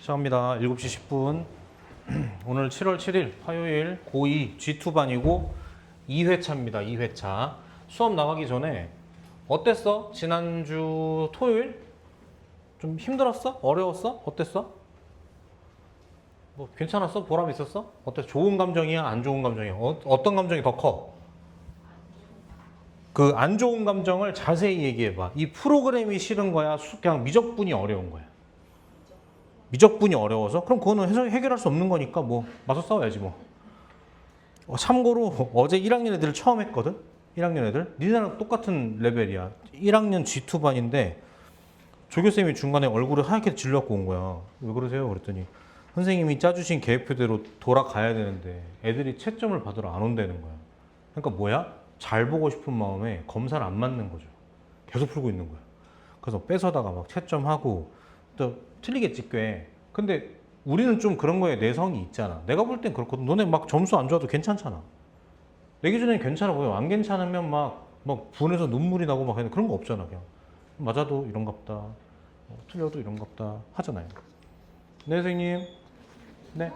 시작합니다. 7시 10분. 오늘 7월 7일 화요일 고2 G2반이고 2회차입니다. 2회차. 수업 나가기 전에 어땠어? 지난주 토요일? 좀 힘들었어? 어려웠어? 어땠어? 뭐 괜찮았어? 보람 있었어? 어때? 좋은 감정이야? 안 좋은 감정이야? 어떤 감정이 더 커? 그 안 좋은 감정을 자세히 얘기해봐. 이 프로그램이 싫은 거야? 그냥 미적분이 어려운 거야? 미적분이 어려워서? 그럼 그거는 해결할 수 없는 거니까 뭐 맞서 싸워야지 뭐. 참고로 어제 1학년 애들 처음 했거든? 1학년 애들? 니네랑 똑같은 레벨이야. 1학년 G2반인데 조교쌤이 중간에 얼굴을 하얗게 질려갖고 온 거야. 왜 그러세요? 그랬더니 선생님이 짜주신 계획표대로 돌아가야 되는데 애들이 채점을 받으러 안 온다는 거야. 그러니까 뭐야? 잘 보고 싶은 마음에 검사를 안 맞는 거죠. 계속 풀고 있는 거야. 그래서 뺏어다가 막 채점하고 또 틀리겠지 꽤. 근데 우리는 좀 그런 거에 내성이 있잖아. 내가 볼 땐 그렇거든. 너네 막 점수 안 좋아도 괜찮잖아. 내 기준에는 괜찮아 보여. 안 괜찮으면 막 분해서 눈물이 나고 막 그런 거 없잖아. 그냥 맞아도 이런갑다. 틀려도 이런갑다 하잖아요. 네 선생님. 네.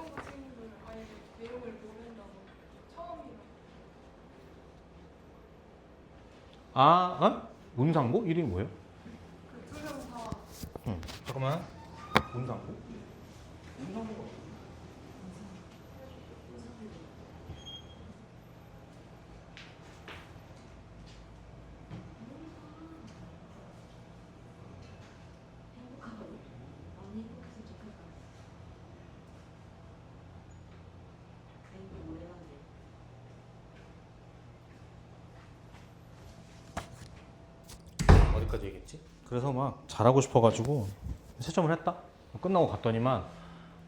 아, 어? 문상고? 이름이 뭐예요? 응. 잠깐만. 문상고? 문상고가 어디까지 얘기했지? 그래서 막 잘하고 싶어가지고 채점을 했다. 끝나고 갔더니만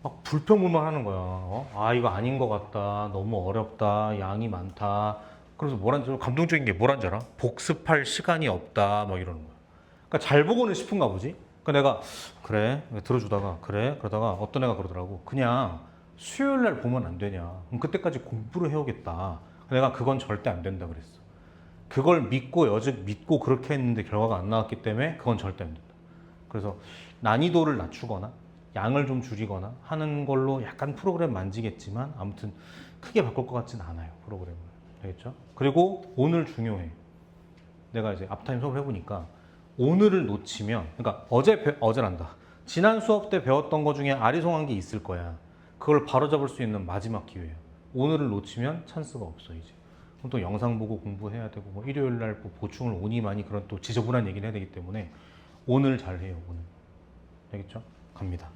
막 불평불만 하는 거야. 아 이거 아닌 것 같다. 너무 어렵다. 양이 많다. 그래서 뭐란지 감동적인 게 뭐란지 알아? 복습할 시간이 없다. 막 이러는 거야. 그러니까 잘 보고는 싶은가 보지. 그러니까 내가 그래 들어주다가 그래 그러다가 어떤 애가 그러더라고. 그냥 수요일 날 보면 안 되냐. 그럼 그때까지 공부를 해오겠다. 내가 그건 절대 안 된다 그랬어. 그걸 믿고 여직 믿고 그렇게 했는데 결과가 안 나왔기 때문에 그건 절대 안 된다. 그래서 난이도를 낮추거나 양을 좀 줄이거나 하는 걸로 약간 프로그램 만지겠지만 아무튼 크게 바꿀 것 같진 않아요. 프로그램을. 알겠죠? 그리고 오늘 중요해. 내가 이제 앞타임 수업을 해보니까 오늘을 놓치면 그러니까 어제란다. 지난 수업 때 배웠던 거 중에 아리송한 게 있을 거야. 그걸 바로잡을 수 있는 마지막 기회예요. 오늘을 놓치면 찬스가 없어 이제. 그럼 또 영상 보고 공부해야 되고 뭐 일요일 날 뭐 보충을 오니 많이 그런 또 지저분한 얘기를 해야 되기 때문에 오늘 잘 해요. 오늘. 알겠죠? 갑니다.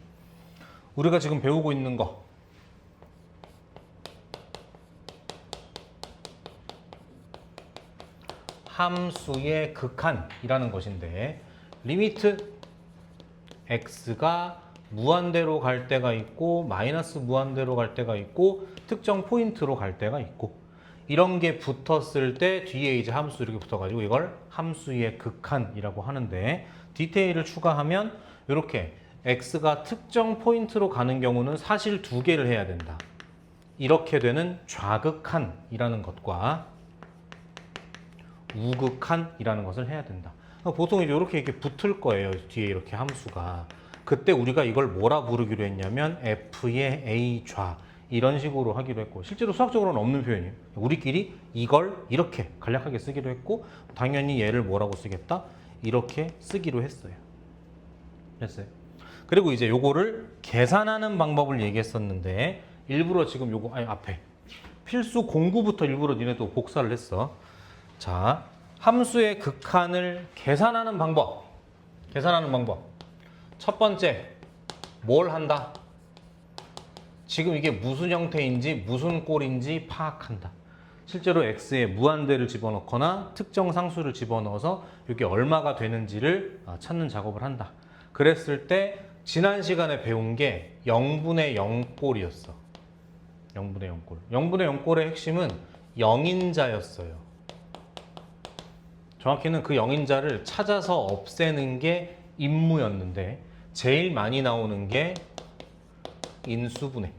우리가 지금 배우고 있는 거 함수의 극한이라는 것인데 리미트 x가 무한대로 갈 때가 있고 마이너스 무한대로 갈 때가 있고 특정 포인트로 갈 때가 있고 이런 게 붙었을 때 뒤에 이제 함수 이렇게 붙어가지고 이걸 함수의 극한이라고 하는데 디테일을 추가하면 이렇게 x가 특정 포인트로 가는 경우는 사실 두 개를 해야 된다. 이렇게 되는 좌극한이라는 것과 우극한이라는 것을 해야 된다. 보통 이렇게 붙을 거예요. 뒤에 이렇게 함수가. 그때 우리가 이걸 뭐라 부르기로 했냐면 f의 a 좌 이런 식으로 하기로 했고 실제로 수학적으로는 없는 표현이에요. 우리끼리 이걸 이렇게 간략하게 쓰기로 했고 당연히 얘를 뭐라고 쓰겠다? 이렇게 쓰기로 했어요. 됐어요. 그리고 이제 요거를 계산하는 방법을 얘기했었는데 일부러 지금 요거 앞에 필수 공구부터 일부러 니네도 복사를 했어. 자, 함수의 극한을 계산하는 방법. 계산하는 방법. 첫 번째, 뭘 한다? 지금 이게 무슨 형태인지 무슨 꼴인지 파악한다. 실제로 x에 무한대를 집어넣거나 특정 상수를 집어넣어서 이게 얼마가 되는지를 찾는 작업을 한다. 그랬을 때 지난 시간에 배운 게 0분의 0꼴이었어. 0분의 0꼴. 0분의 0꼴의 핵심은 영인자였어요. 정확히는 그 영인자를 찾아서 없애는 게 임무였는데 제일 많이 나오는 게 인수분해.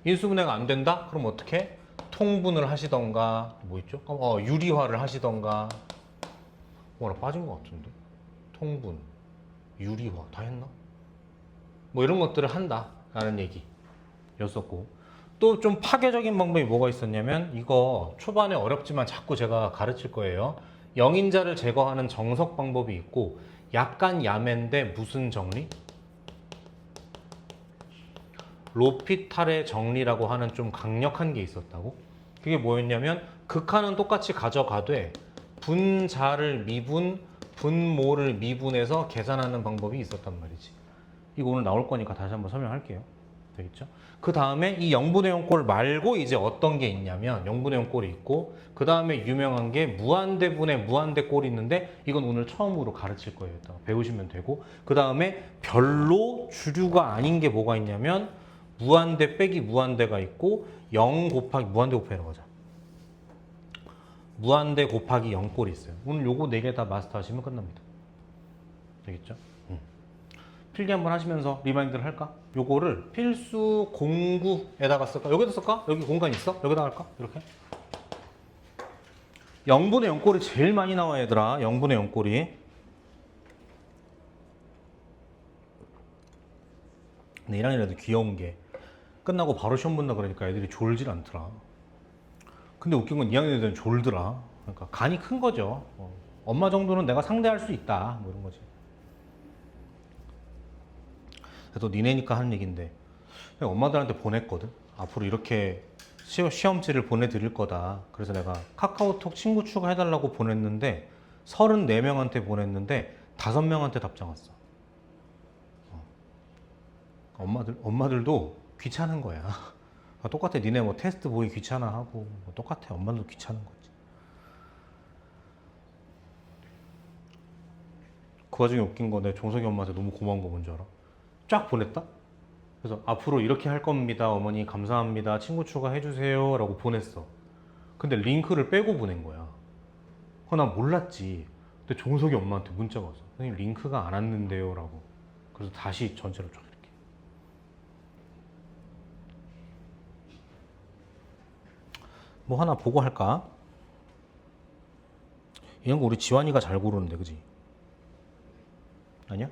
인수분해가 안 된다? 그럼 어떻게? 통분을 하시던가 뭐 있죠? 유리화를 하시던가 뭐나 빠진 것 같은데? 통분, 유리화 다 했나? 뭐 이런 것들을 한다라는 얘기였었고, 또 좀 파괴적인 방법이 뭐가 있었냐면, 이거 초반에 어렵지만 자꾸 제가 가르칠 거예요. 영인자를 제거하는 정석 방법이 있고, 약간 야매인데 무슨 정리? 로피탈의 정리라고 하는 좀 강력한 게 있었다고. 그게 뭐였냐면, 극한은 똑같이 가져가되 분자를 미분, 분모를 미분해서 계산하는 방법이 있었단 말이지. 이거 오늘 나올 거니까 다시 한번 설명할게요. 되겠죠? 그 다음에 이 0분의 0꼴 말고 이제 어떤 게 있냐면, 0분의 0꼴이 있고, 그 다음에 유명한 게 무한대분의 무한대꼴이 있는데, 이건 오늘 처음으로 가르칠 거예요. 일단 배우시면 되고, 그 다음에 별로 주류가 아닌 게 뭐가 있냐면, 무한대 빼기 무한대가 있고, 0 곱하기 무한대 곱하기라고 하자. 무한대 곱하기 0꼴이 있어요. 오늘 요거 4개 다 마스터 하시면 끝납니다. 되겠죠? 필기 한번 하시면서 리마인드를 할까? 요거를 필수 공구에다가 쓸까? 여기다 쓸까? 여기 공간 있어? 여기다 할까? 이렇게. 0분의 0꼴이 제일 많이 나와 얘들아. 0분의 0꼴이. 근데 1학년 애들 귀여운 게 끝나고 바로 시험 본다 그러니까 애들이 졸질 않더라. 근데 웃긴 건 2학년 애들은 졸더라. 그러니까 간이 큰 거죠. 엄마 정도는 내가 상대할 수 있다. 뭐 이런 거지. 또 니네니까 하는 얘기인데, 엄마들한테 보냈거든. 앞으로 이렇게 시험지를 보내드릴 거다. 그래서 내가 카카오톡 친구 추가해달라고 보냈는데 34명한테 보냈는데 5명한테 답장 왔어. 엄마들도 귀찮은 거야. 똑같아. 니네 뭐 테스트 보기 귀찮아하고 뭐 똑같아. 엄마들도 귀찮은 거지. 그 와중에 웃긴 거, 내 종석이 엄마한테 너무 고마운 거 뭔지 알아? 쫙 보냈다? 그래서 앞으로 이렇게 할 겁니다. 어머니 감사합니다. 친구 추가해주세요. 라고 보냈어. 근데 링크를 빼고 보낸 거야. 난 몰랐지. 근데 종석이 엄마한테 문자가 왔어. 선생님 링크가 안 왔는데요. 라고. 그래서 다시 전체로 쫙 이렇게. 뭐 하나 보고 할까? 이런 거 우리 지환이가 잘 고르는데, 그지? 아니야?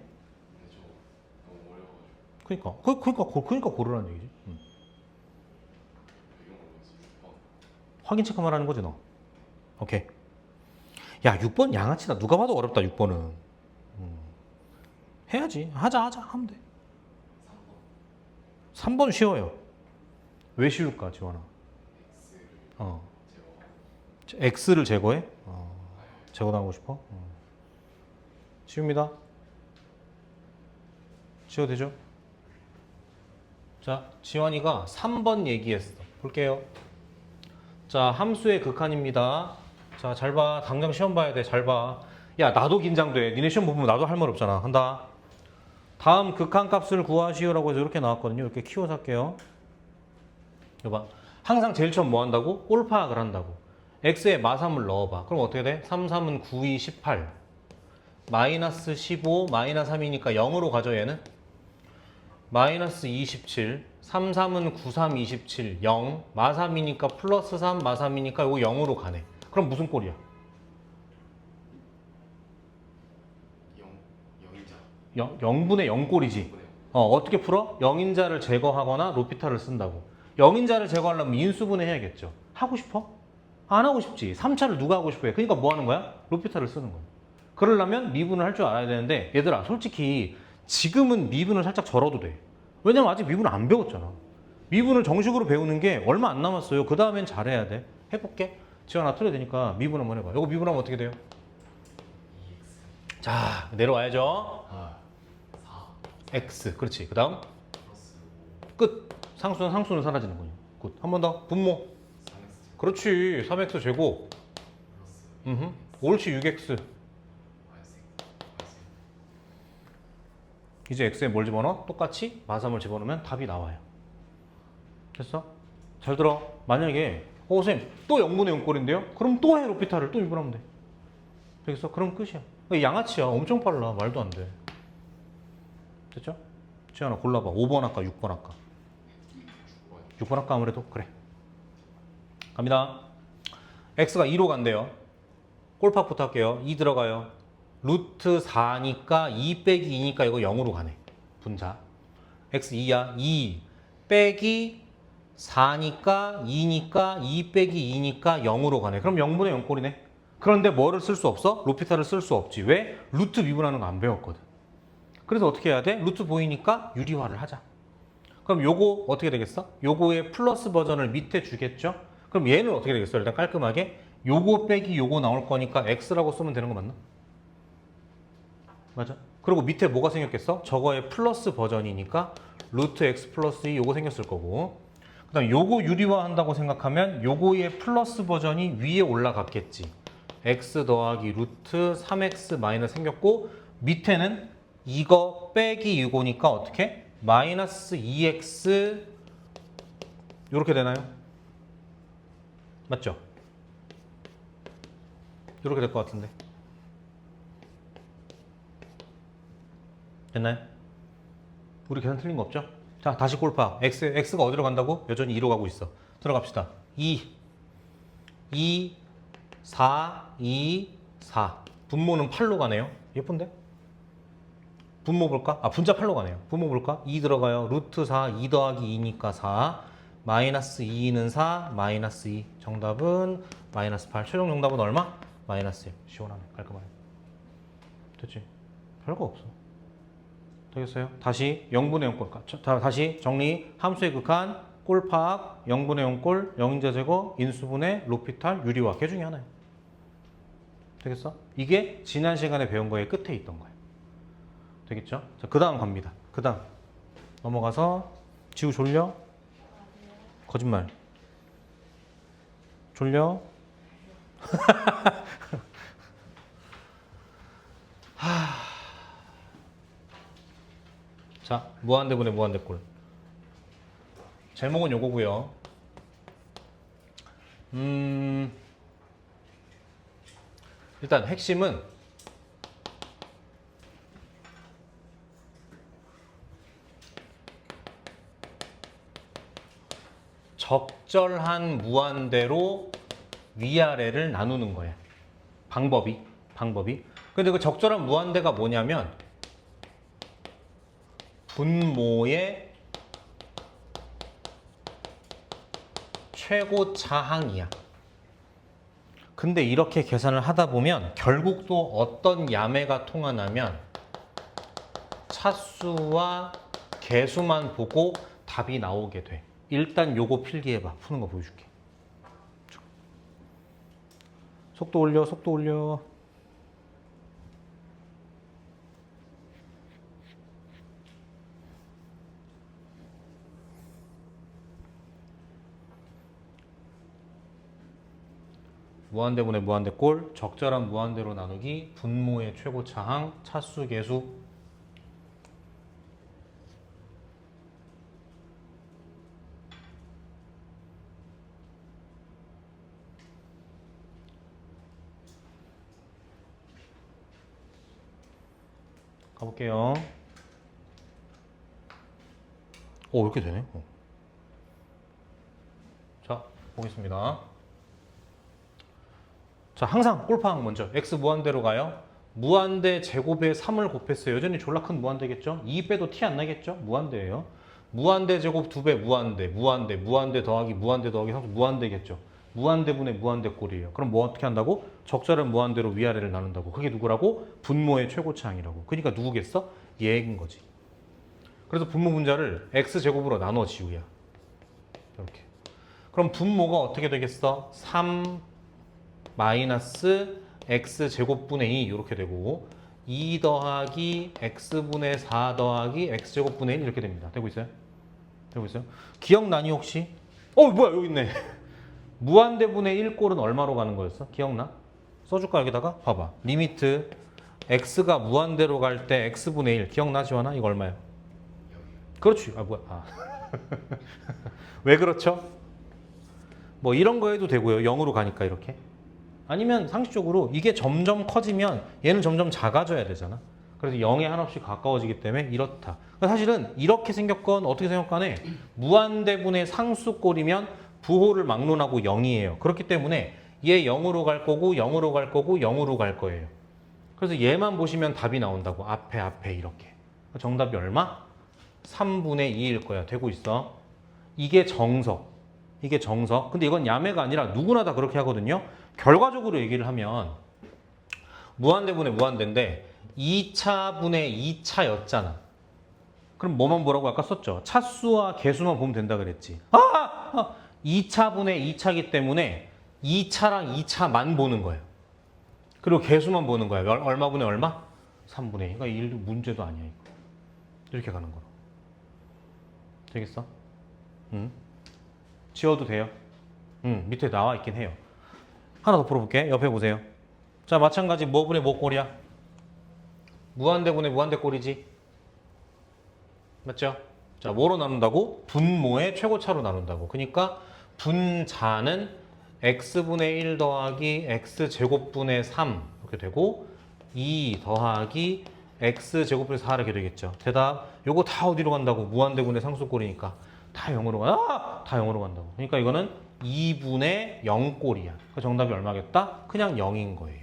그러니까 고르라는 얘기지. 확인 체크 말하는 거지 너. 오케이. 야 6번 양아치다. 누가 봐도 어렵다 6번은. 해야지. 하자 하면 돼. 3번 쉬워요. 왜 쉬울까 지원아? X를 제거해? 제거당하고 싶어? 쉬웁니다. 쉬워도 되죠? 자, 지환이가 3번 얘기했어. 볼게요. 자, 함수의 극한입니다. 자, 잘 봐. 당장 시험 봐야 돼. 잘 봐. 야, 나도 긴장돼. 니네 시험 보면 나도 할 말 없잖아. 한다. 다음 극한값을 구하시오라고 해서 이렇게 나왔거든요. 이렇게 키워서 할게요. 이거 봐. 항상 제일 처음 뭐 한다고? 꼴 파악을 한다고. x에 마삼을 넣어봐. 그럼 어떻게 돼? 3, 3은 9, 2, 18. 마이너스 15, 마이너스 3이니까 0으로 가죠, 얘는? 마이너스 27, 3, 3은 9, 3, 27, 0, 마 3이니까 플러스 3, 마 3이니까 이거 0으로 가네. 그럼 무슨 꼴이야? 0분의 0꼴이지. 어떻게 풀어? 0인자를 제거하거나 로피탈을 쓴다고. 0인자를 제거하려면 인수분해 해야겠죠. 하고 싶어? 안 하고 싶지. 3차를 누가 하고 싶어 해? 그러니까 뭐 하는 거야? 로피탈을 쓰는 거야. 그러려면 미분을 할 줄 알아야 되는데, 얘들아 솔직히 지금은 미분을 살짝 절어도 돼. 왜냐면 아직 미분을 안 배웠잖아. 미분을 정식으로 배우는 게 얼마 안 남았어요. 그 다음엔 잘해야 돼. 해볼게. 지원아 틀어야 되니까 미분 한번 해봐. 이거 미분하면 어떻게 돼요? 자, 내려와야죠. X. 그렇지. 그 다음 끝. 상수는 사라지는 거예요. 굿. 한 번 더. 분모. 그렇지. 3x 제곱. 옳지. 6x. 이제 x에 뭘 집어넣어? 똑같이 마삼을 집어넣으면 답이 나와요. 됐어? 잘 들어. 만약에 선생님 또 0분의 0꼴인데요? 그럼 또 해. 로피탈을 또 미분하면 돼. 되겠어? 그럼 끝이야. 양아치야. 엄청 빨라. 말도 안 돼. 됐죠? 지현아 골라봐. 5번 할까? 6번 할까? 6번 할까? 아무래도? 그래. 갑니다. x가 2로 간대요. 꼴팍부터 할게요. 2 들어가요. 루트 4니까 2 빼기 2니까 이거 0으로 가네. 분자. x 2야. 2 빼기 4니까 2니까 2 빼기 2니까 0으로 가네. 그럼 0분의 0꼴이네. 그런데 뭐를 쓸 수 없어? 로피탈을 쓸 수 없지. 왜? 루트 미분하는 거 안 배웠거든. 그래서 어떻게 해야 돼? 루트 보이니까 유리화를 하자. 그럼 요거 어떻게 되겠어? 요거의 플러스 버전을 밑에 주겠죠? 그럼 얘는 어떻게 되겠어? 일단 깔끔하게 요거 빼기 요거 나올 거니까 x라고 쓰면 되는 거 맞나? 맞아. 그리고 밑에 뭐가 생겼겠어? 저거의 플러스 버전이니까 루트 x 플러스 2 요거 생겼을 거고, 그 다음 요거 유리화 한다고 생각하면 요거의 플러스 버전이 위에 올라갔겠지. x 더하기 루트 3x 마이너스 생겼고, 밑에는 이거 빼기 이거니까 어떻게? 마이너스 2x 요렇게 되나요? 맞죠? 요렇게 될 것 같은데. 됐나요? 우리 계산 틀린 거 없죠? 자, 다시 꼴파. x가 어디로 간다고? 여전히 2로 가고 있어. 들어갑시다. 2, 4, 2, 4. 분모는 8로 가네요. 예쁜데? 분모 볼까? 분자 8로 가네요. 분모 볼까? 2 들어가요. 루트 4, 2 더하기 2니까 4. 마이너스 2는 4, 마이너스 2. 정답은 마이너스 8. 최종 정답은 얼마? 마이너스 1. 시원하네. 깔끔하네. 됐지? 별거 없어. 되겠어요? 다시 0분의 0꼴. 다시 정리. 함수의 극한, 꼴파악, 0분의 0꼴, 0인자 제거, 인수분해, 로피탈, 유리화. 개 중에 하나예요. 되겠어? 이게 지난 시간에 배운 거의 끝에 있던 거예요. 되겠죠? 자, 그 다음 갑니다. 그 다음 넘어가서 지우 졸려? 거짓말. 졸려? 자, 무한대분의 무한대꼴. 제목은 요거고요. 일단 핵심은 적절한 무한대로 위아래를 나누는 거예요. 방법이. 근데 그 적절한 무한대가 뭐냐면 분모의 최고차항이야. 근데 이렇게 계산을 하다 보면 결국 또 어떤 야매가 통하냐면 차수와 개수만 보고 답이 나오게 돼. 일단 요거 필기해봐. 푸는 거 보여줄게. 속도 올려, 속도 올려. 무한대분의 무한대꼴, 적절한 무한대로 나누기, 분모의 최고차항, 차수, 개수. 가볼게요. 이렇게 되네. 자, 보겠습니다. 자, 항상 꼴파항 먼저. x 무한대로 가요. 무한대 제곱에 3을 곱했어요. 여전히 졸라 큰 무한대겠죠? 2 빼도 티 안 나겠죠? 무한대예요. 무한대 제곱 2배 무한대 더하기 무한대 더하기 3 무한대겠죠? 무한대분의 무한대꼴이에요. 그럼 뭐 어떻게 한다고? 적절한 무한대로 위아래를 나눈다고. 그게 누구라고? 분모의 최고차항이라고. 그러니까 누구겠어? 얘인 거지. 그래서 분모 분자를 x제곱으로 나눠 지우야. 이렇게. 그럼 분모가 어떻게 되겠어? 3 마이너스 x제곱분의 2 이렇게 되고 2 더하기 x분의 4 더하기 x제곱분의 1 이렇게 됩니다. 되고 있어요? 되고 있어요? 기억나니 혹시? 뭐야 여기 있네. 무한대분의 1꼴은 얼마로 가는 거였어? 기억나? 써줄까 여기다가? 봐봐. 리미트 x가 무한대로 갈 때 x분의 1 기억나 지원아? 이거 얼마야? 그렇지. 왜 그렇죠? 뭐 이런 거 해도 되고요. 0으로 가니까 이렇게. 아니면 상식적으로 이게 점점 커지면 얘는 점점 작아져야 되잖아. 그래서 0에 한없이 가까워지기 때문에 이렇다. 사실은 이렇게 생겼건 어떻게 생겼간에 무한대분의 상수꼴이면 부호를 막론하고 0이에요. 그렇기 때문에 얘 0으로 갈 거고 0으로 갈 거고 0으로 갈 거예요. 그래서 얘만 보시면 답이 나온다고. 앞에 이렇게. 정답이 얼마? 3분의 2일 거야. 되고 있어. 이게 정석. 이게 정석. 근데 이건 야매가 아니라 누구나 다 그렇게 하거든요. 결과적으로 얘기를 하면 무한대분의 무한대인데 2차분의 2차였잖아. 그럼 뭐만 보라고 아까 썼죠? 차수와 개수만 보면 된다 그랬지. 2차분의 2차기 때문에 2차랑 2차만 보는 거예요. 그리고 개수만 보는 거야. 얼마분의 얼마? 3분의 2. 그러니까 1도 문제도 아니야. 이거. 이렇게 가는 거로. 되겠어? 응. 지워도 돼요. 밑에 나와 있긴 해요. 하나 더 풀어볼게. 옆에 보세요. 자, 마찬가지 뭐분의 뭐 꼴이야? 무한대분의 무한대 꼴이지. 맞죠? 자, 뭐로 나눈다고? 분모의 최고차로 나눈다고. 그러니까 분자는 x분의 1 더하기 x제곱분의 3 이렇게 되고 2 더하기 x제곱분의 4 이렇게 되겠죠. 대답. 요거 다 어디로 간다고? 무한대분의 상수꼴이니까 다 0으로 가. 다 0으로 간다고. 그러니까 이거는 2분의 0꼴이야. 그러니까 정답이 얼마겠다? 그냥 0인 거예요.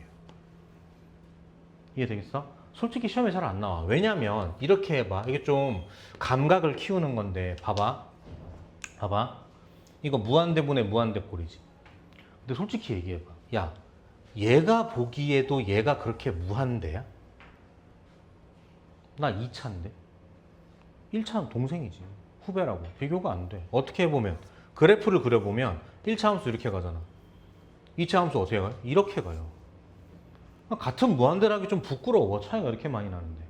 이해되겠어? 솔직히 시험에 잘 안 나와. 왜냐면 이렇게 해봐. 이게 좀 감각을 키우는 건데 봐봐. 이거 무한대분의 무한대꼴이지. 근데 솔직히 얘기해봐. 야, 얘가 보기에도 얘가 그렇게 무한대야? 나 2차인데? 1차는 동생이지. 후배라고. 비교가 안 돼. 어떻게 해보면 그래프를 그려보면 1차 함수 이렇게 가잖아. 2차 함수 어떻게 가요? 이렇게 가요. 같은 무한대라기 좀 부끄러워. 차이가 이렇게 많이 나는데.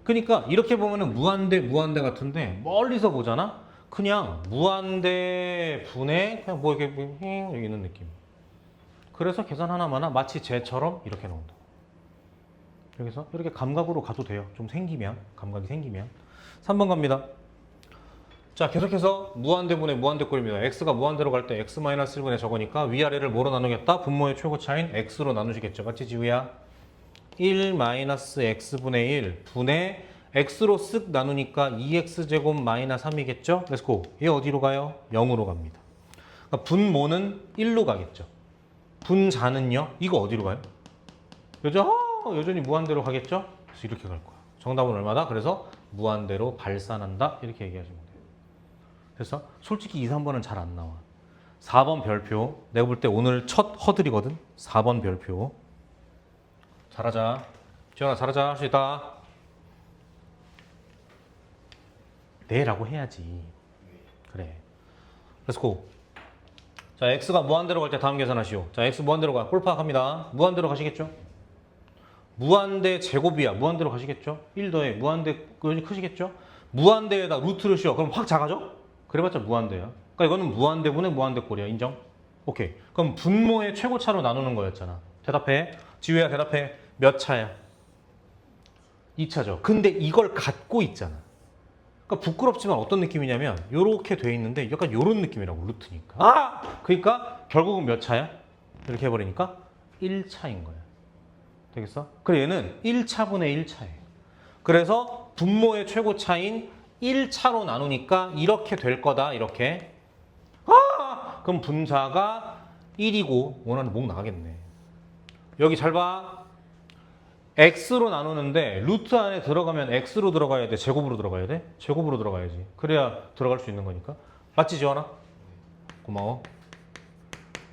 그러니까 이렇게 보면은 무한대 같은데 멀리서 보잖아? 그냥 무한대 분의 그냥 뭐 이렇게 여기 있는 느낌. 그래서 계산 하나마나 마치 쟤처럼 이렇게 나온다. 여기서 이렇게 감각으로 가도 돼요. 좀 생기면, 감각이 생기면. 3번 갑니다. 자, 계속해서 무한대분의 무한대꼴입니다. x가 무한대로 갈 때 x-1분의 저거니까 위아래를 뭐로 나누겠다? 분모의 최고차인 x로 나누시겠죠. 맞지, 지우야? 1-x분의 1 분의 x로 쓱 나누니까 2x제곱 마이너스 3이겠죠? 렛츠고. 얘 어디로 가요? 0으로 갑니다. 그러니까 분모는 1로 가겠죠. 분자는요? 이거 어디로 가요? 여전히 무한대로 가겠죠? 그래서 이렇게 갈 거야. 정답은 얼마다? 그래서 무한대로 발산한다. 이렇게 얘기하시면 돼요. 그래서 솔직히 2, 3번은 잘 안 나와. 4번 별표. 내가 볼 때 오늘 첫 허들이거든. 4번 별표. 잘하자. 지현아, 잘하자. 할 수 있다. 네 라고 해야지. 그래. 렛츠고. 자, x가 무한대로 갈 때 다음 계산하시오. 자, x 무한대로 가. 꼴 파악합니다. 무한대로 가시겠죠? 무한대 제곱이야. 무한대로 가시겠죠? 1 더해. 무한대 크시겠죠? 무한대에다 루트를 씌워. 그럼 확 작아져? 그래봤자 무한대야. 그러니까 이거는 무한대분의 무한대꼴이야. 인정? 오케이. 그럼 분모의 최고차로 나누는 거였잖아. 대답해. 지우야, 대답해. 몇 차야? 2차죠. 근데 이걸 갖고 있잖아. 그러니까 부끄럽지만 어떤 느낌이냐면 요렇게 돼 있는데 약간 요런 느낌이라고. 루트니까. 그러니까 결국은 몇 차야? 이렇게 해버리니까 1차인 거야. 되겠어? 그래, 얘는 1차분의 1차예요. 그래서 분모의 최고차인 1차로 나누니까 이렇게 될 거다. 이렇게. 그럼 분자가 1이고 원하는 목 나가겠네. 여기 잘 봐. x로 나누는데 루트 안에 들어가면 x로 들어가야 돼? 제곱으로 들어가야 돼? 제곱으로 들어가야지. 그래야 들어갈 수 있는 거니까. 맞지, 지원아? 고마워.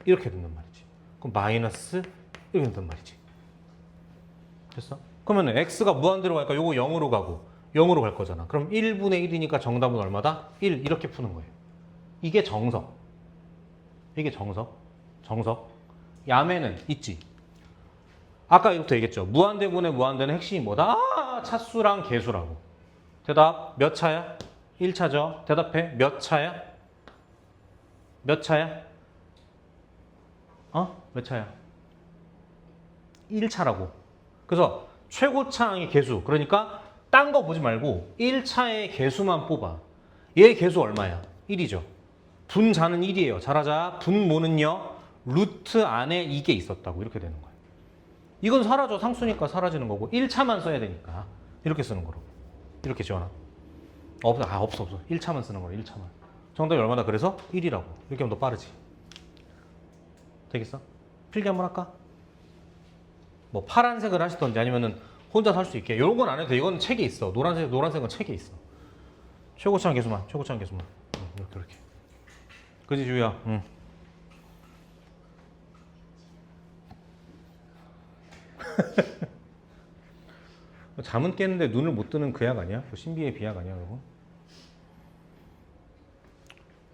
이렇게 된단 말이지. 그럼 마이너스 이렇게 된단 말이지. 됐어? 그러면 x가 무한대로 가니까 요거 0으로 가고 0으로 갈 거잖아. 그럼 1분의 1이니까 정답은 얼마다? 1 이렇게 푸는 거예요. 이게 정석. 이게 정석. 야매는 있지. 아까 이것부터 얘기했죠. 무한대분의 무한대는 핵심이 뭐다? 차수랑 개수라고. 대답 몇 차야? 1차죠. 대답해. 몇 차야? 몇 차야? 몇 차야? 1차라고. 그래서 최고차항의 개수. 그러니까 딴 거 보지 말고 1차의 개수만 뽑아. 얘 개수 얼마야? 1이죠. 분자는 1이에요. 잘하자. 분모는요. 루트 안에 이게 있었다고. 이렇게 되는 거예요. 이건 사라져. 상수니까 사라지는 거고 1차만 써야 되니까 이렇게 쓰는 거로. 이렇게 지원아. 없어. 1차만 쓰는 거로. 1차만. 정답이 얼마나? 그래서 1이라고. 이렇게 하면 더 빠르지. 되겠어? 필기 한번 할까? 뭐 파란색을 하시던지 아니면은 혼자 살 수 있게. 이런 건 안 해도 돼. 이건 책에 있어. 노란색은 책에 있어. 최고차항 계수만, 최고차항 계수만. 이렇게. 그지 주희야? 응. 잠은 깨는데 눈을 못 뜨는 그 약 아니야? 그 신비의 비약 아니야, 그거?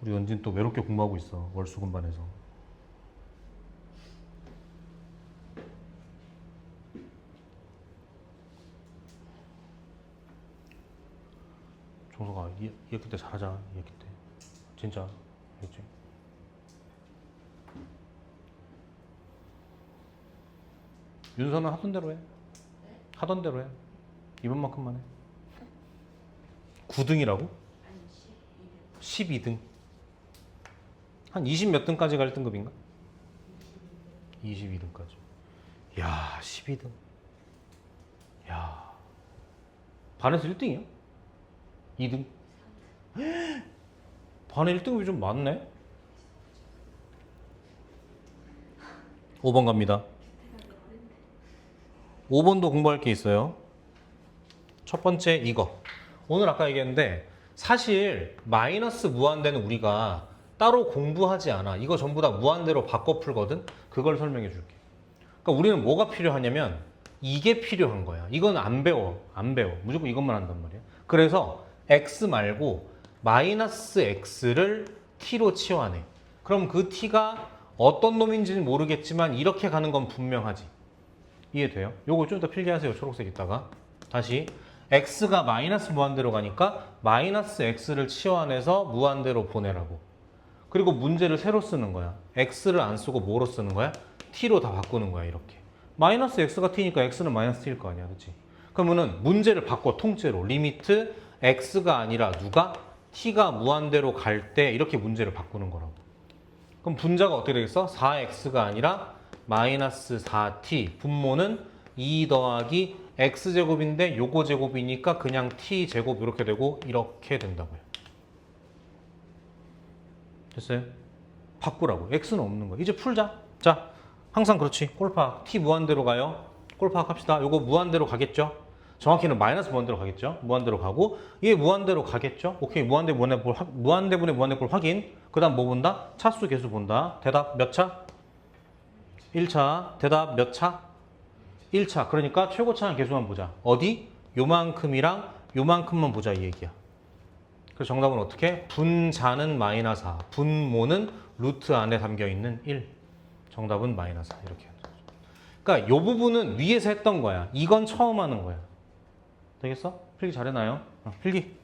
우리 연진 또 외롭게 공부하고 있어. 월수금반에서. 종서가 2학기 때 잘하자. 2학기 때. 진짜. 알겠지? 윤서는 하던 대로 해. 하던 대로 해. 이번만큼만 해. 9등이라고? 12등. 한 20 몇 등까지 갈 등급인가? 22등까지. 야, 12등. 야. 반에서 1등이야? 2등? 반에 1등급이 좀 많네? 5번 갑니다. 5번도 공부할 게 있어요. 첫 번째 이거. 오늘 아까 얘기했는데 사실 마이너스 무한대는 우리가 따로 공부하지 않아. 이거 전부 다 무한대로 바꿔 풀거든? 그걸 설명해 줄게. 그러니까 우리는 뭐가 필요하냐면 이게 필요한 거야. 이건 안 배워. 안 배워. 무조건 이것만 한단 말이야. 그래서 x 말고 마이너스 x를 t로 치환해. 그럼 그 t가 어떤 놈인지는 모르겠지만 이렇게 가는 건 분명하지. 이해돼요? 요거 좀 더 필기하세요. 초록색 있다가. 다시 x가 마이너스 무한대로 가니까 마이너스 x를 치환해서 무한대로 보내라고. 그리고 문제를 새로 쓰는 거야. x를 안 쓰고 뭐로 쓰는 거야? t로 다 바꾸는 거야. 이렇게. 마이너스 x가 t니까 x는 마이너스 t일 거 아니야. 그치? 그러면은 문제를 바꿔. 통째로. 리미트 x가 아니라 누가? t가 무한대로 갈 때 이렇게 문제를 바꾸는 거라고. 그럼 분자가 어떻게 되겠어? 4x가 아니라 마이너스 4t. 분모는 2 더하기 x제곱인데 요거 제곱이니까 그냥 t제곱 이렇게 되고 이렇게 된다고요. 됐어요? 바꾸라고. x는 없는 거야. 이제 풀자. 자, 항상 그렇지. 꼴파악. t 무한대로 가요. 꼴파악 합시다. 요거 무한대로 가겠죠? 정확히는 마이너스 무한대로 가겠죠? 무한대로 가고 얘 무한대로 가겠죠? 오케이. 무한대분의 무한대꼴 확인. 그 다음 뭐 본다? 차수 개수 본다. 대답 몇 차? 1차. 대답 몇 차? 1차. 그러니까 최고차항 개수만 보자. 어디? 요만큼이랑 요만큼만 보자 이 얘기야. 그래서 정답은 어떻게? 분자는 마이너스 4. 분모는 루트 안에 담겨있는 1. 정답은 마이너스 4. 이렇게. 그러니까 요 부분은 위에서 했던 거야. 이건 처음 하는 거야. 되겠어? 필기 잘해놔요. 필기.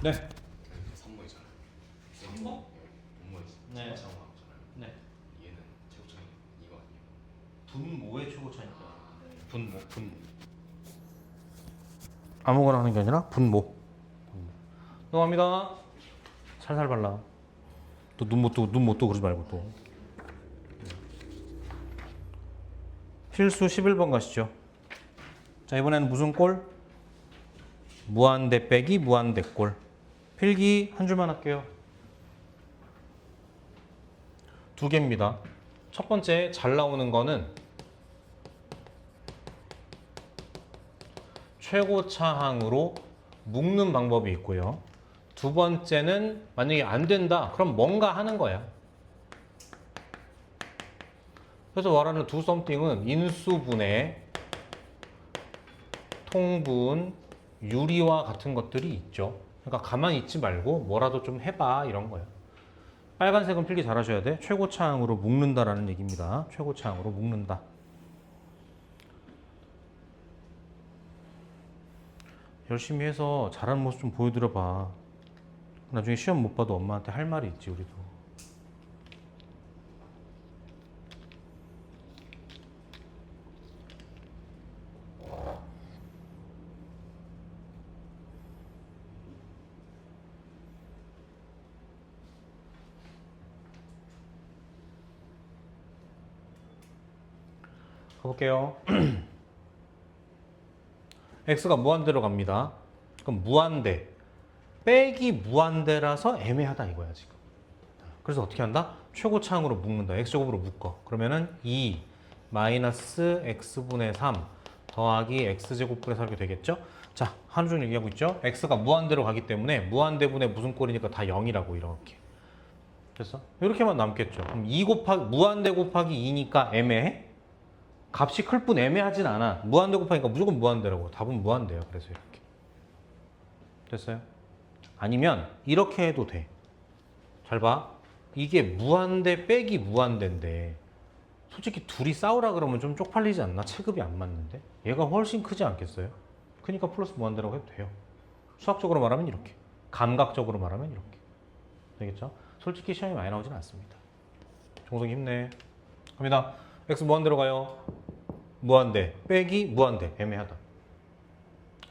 네. 3번이잖아요. 3번? 분모에서 네. 최고차항 나오잖아요. 네. 얘는 최고차항이 이거 아니에요? 분모의 최고차니까. 분모. 아무거나 하는 게 아니라 분모. 넘어갑니다. 살살 발라. 또 눈 못 뜨고 그러지 말고 또. 필수 11번 가시죠. 자, 이번에는 무슨 꼴? 무한대 빼기 무한대 꼴. 필기 한 줄만 할게요. 두 개입니다. 첫 번째 잘 나오는 거는 최고차항으로 묶는 방법이 있고요. 두 번째는 만약에 안 된다. 그럼 뭔가 하는 거야. 그래서 말하는 do something은 인수분해, 통분, 유리와 같은 것들이 있죠. 그러니까 가만히 있지 말고 뭐라도 좀 해봐 이런 거예요. 빨간색은 필기 잘 하셔야 돼. 최고차항으로 묶는다라는 얘기입니다. 최고차항으로 묶는다. 열심히 해서 잘하는 모습 좀 보여드려봐. 나중에 시험 못 봐도 엄마한테 할 말이 있지 우리도. 가볼게요. x가 무한대로 갑니다. 그럼 무한대 빼기 무한대라서 애매하다 이거야 지금. 그래서 어떻게 한다? 최고차항으로 묶는다. x제곱으로 묶어. 그러면은 2 마이너스 x분의 3 더하기 x제곱분의 4 이렇게 되겠죠? 자, 하루 종일 얘기하고 있죠? x가 무한대로 가기 때문에 무한대분의 무슨 꼴이니까 다 0이라고 이렇게. 됐어? 이렇게만 남겠죠. 그럼 2 곱하기 무한대 곱하기 2니까 애매해? 값이 클 뿐 애매하진 않아. 무한대 곱하니까 무조건 무한대라고. 답은 무한대야. 그래서 이렇게. 됐어요? 아니면 이렇게 해도 돼. 잘 봐. 이게 무한대 빼기 무한대인데 솔직히 둘이 싸우라 그러면 좀 쪽팔리지 않나? 체급이 안 맞는데? 얘가 훨씬 크지 않겠어요? 그러니까 플러스 무한대라고 해도 돼요. 수학적으로 말하면 이렇게. 감각적으로 말하면 이렇게. 되겠죠? 솔직히 시험이 많이 나오진 않습니다. 종석이 힘내. 갑니다. x 무한대로 가요. 무한대 빼기 무한대. 애매하다.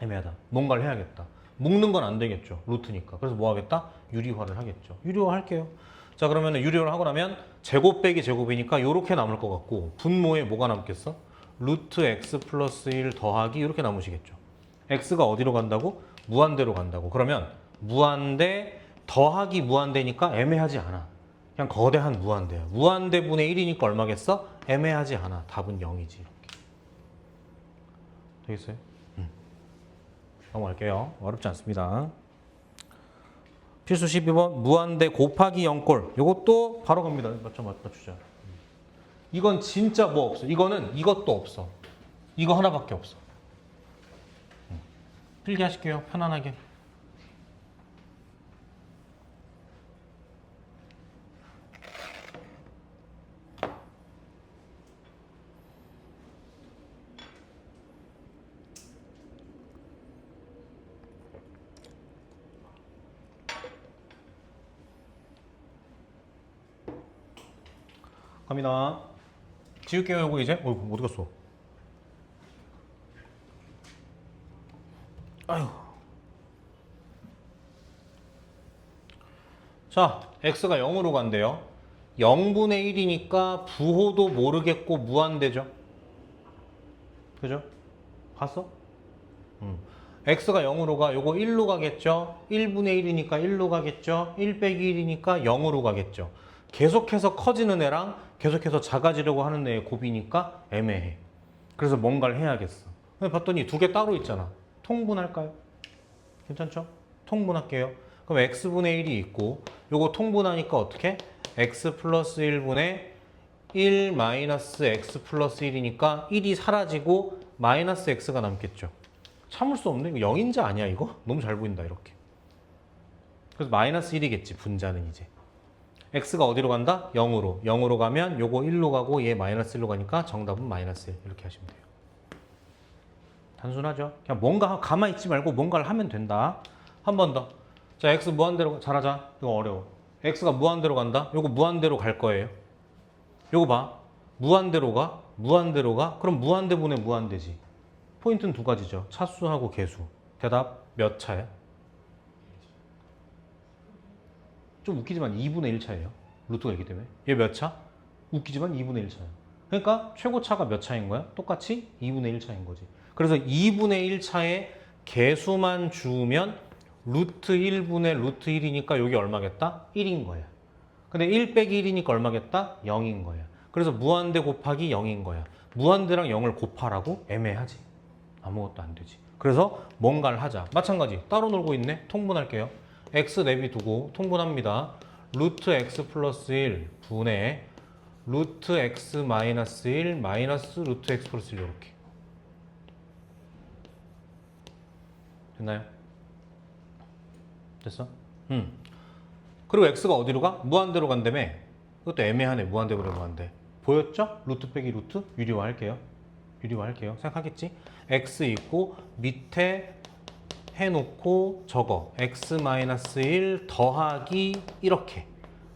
애매하다. 뭔가를 해야겠다. 묶는 건 안 되겠죠. 루트니까. 그래서 뭐 하겠다? 유리화를 하겠죠. 유리화 할게요. 자, 그러면 유리화를 하고 나면 제곱 빼기 제곱이니까 이렇게 남을 것 같고 분모에 뭐가 남겠어? 루트 x 플러스 1 더하기 이렇게 남으시겠죠. x가 어디로 간다고? 무한대로 간다고. 그러면 무한대 더하기 무한대니까 애매하지 않아. 그냥 거대한 무한대야. 무한대분의 1이니까 얼마겠어? 애매하지 않아. 답은 0이지. 이렇게. 되겠어요? 넘어갈게요. 어렵지 않습니다. 필수 12번 무한대 곱하기 0꼴. 이것도 바로 갑니다. 맞추자. 이건 진짜 뭐 없어. 이거는 이것도 없어. 이거 하나밖에 없어. 필기하실게요. 편안하게. 갑니다. 지울게요. 이거 이제. 어디 갔어? 아휴. 자, x가 0으로 간대요. 0분의 1이니까 부호도 모르겠고 무한대죠. 그죠? 봤어? x가 0으로 가. 요거 1로 가겠죠? 1분의 1이니까 1로 가겠죠? 1 빼기 1이니까 0으로 가겠죠. 계속해서 커지는 애랑 계속해서 작아지려고 하는 애의 곱이니까 애매해. 그래서 뭔가를 해야겠어. 근데 봤더니 두 개 따로 있잖아. 통분할까요? 괜찮죠? 통분할게요. 그럼 x분의 1이 있고 요거 통분하니까 어떻게? x 플러스 1분의 1 마이너스 x 플러스 1이니까 1이 사라지고 마이너스 x가 남겠죠. 참을 수 없네. 이거 0인자 아니야 이거? 너무 잘 보인다 이렇게. 그래서 마이너스 1이겠지 분자는 이제. x가 어디로 간다? 0으로. 0으로 가면 요거 1로 가고 얘 마이너스 1로 가니까 정답은 마이너스 1 이렇게 하시면 돼요. 단순하죠? 그냥 뭔가 가만히 있지 말고 뭔가를 하면 된다. 한 번 더. 자, x 무한대로 잘하자. 이거 어려워. x가 무한대로 간다. 요거 무한대로 갈 거예요. 요거 봐. 무한대로 가. 무한대로 가. 그럼 무한대분의 무한대지. 포인트는 두 가지죠. 차수하고 개수. 대답 몇 차야? 좀 웃기지만 2분의 1 차예요. 루트가 있기 때문에. 얘 몇 차? 웃기지만 2분의 1 차야. 그러니까 최고차가 몇 차인 거야? 똑같이 2분의 1 차인 거지. 그래서 2분의 1 차에 개수만 주면 루트 1분의 루트 1이니까 여기 얼마겠다? 1인 거야. 근데 1 빼기 1이니까 얼마겠다? 0인 거야. 그래서 무한대 곱하기 0인 거야. 무한대랑 0을 곱하라고? 애매하지. 아무것도 안 되지. 그래서 뭔가를 하자. 마찬가지. 따로 놀고 있네. 통분할게요. x 내비두고 통분합니다. 루트 x 플러스 1 분의 루트 x 마이너스 1 마이너스 루트 x 플러스 1 이렇게. 됐나요? 됐어? 그리고 x가 어디로 가? 무한대로 간다며. 이것도 애매하네. 무한대 보다 무한대. 보였죠? 루트 빼기 루트 유리화 할게요. 유리화 할게요. 생각하겠지? x 있고 밑에 해놓고 저거 x-1 더하기 이렇게.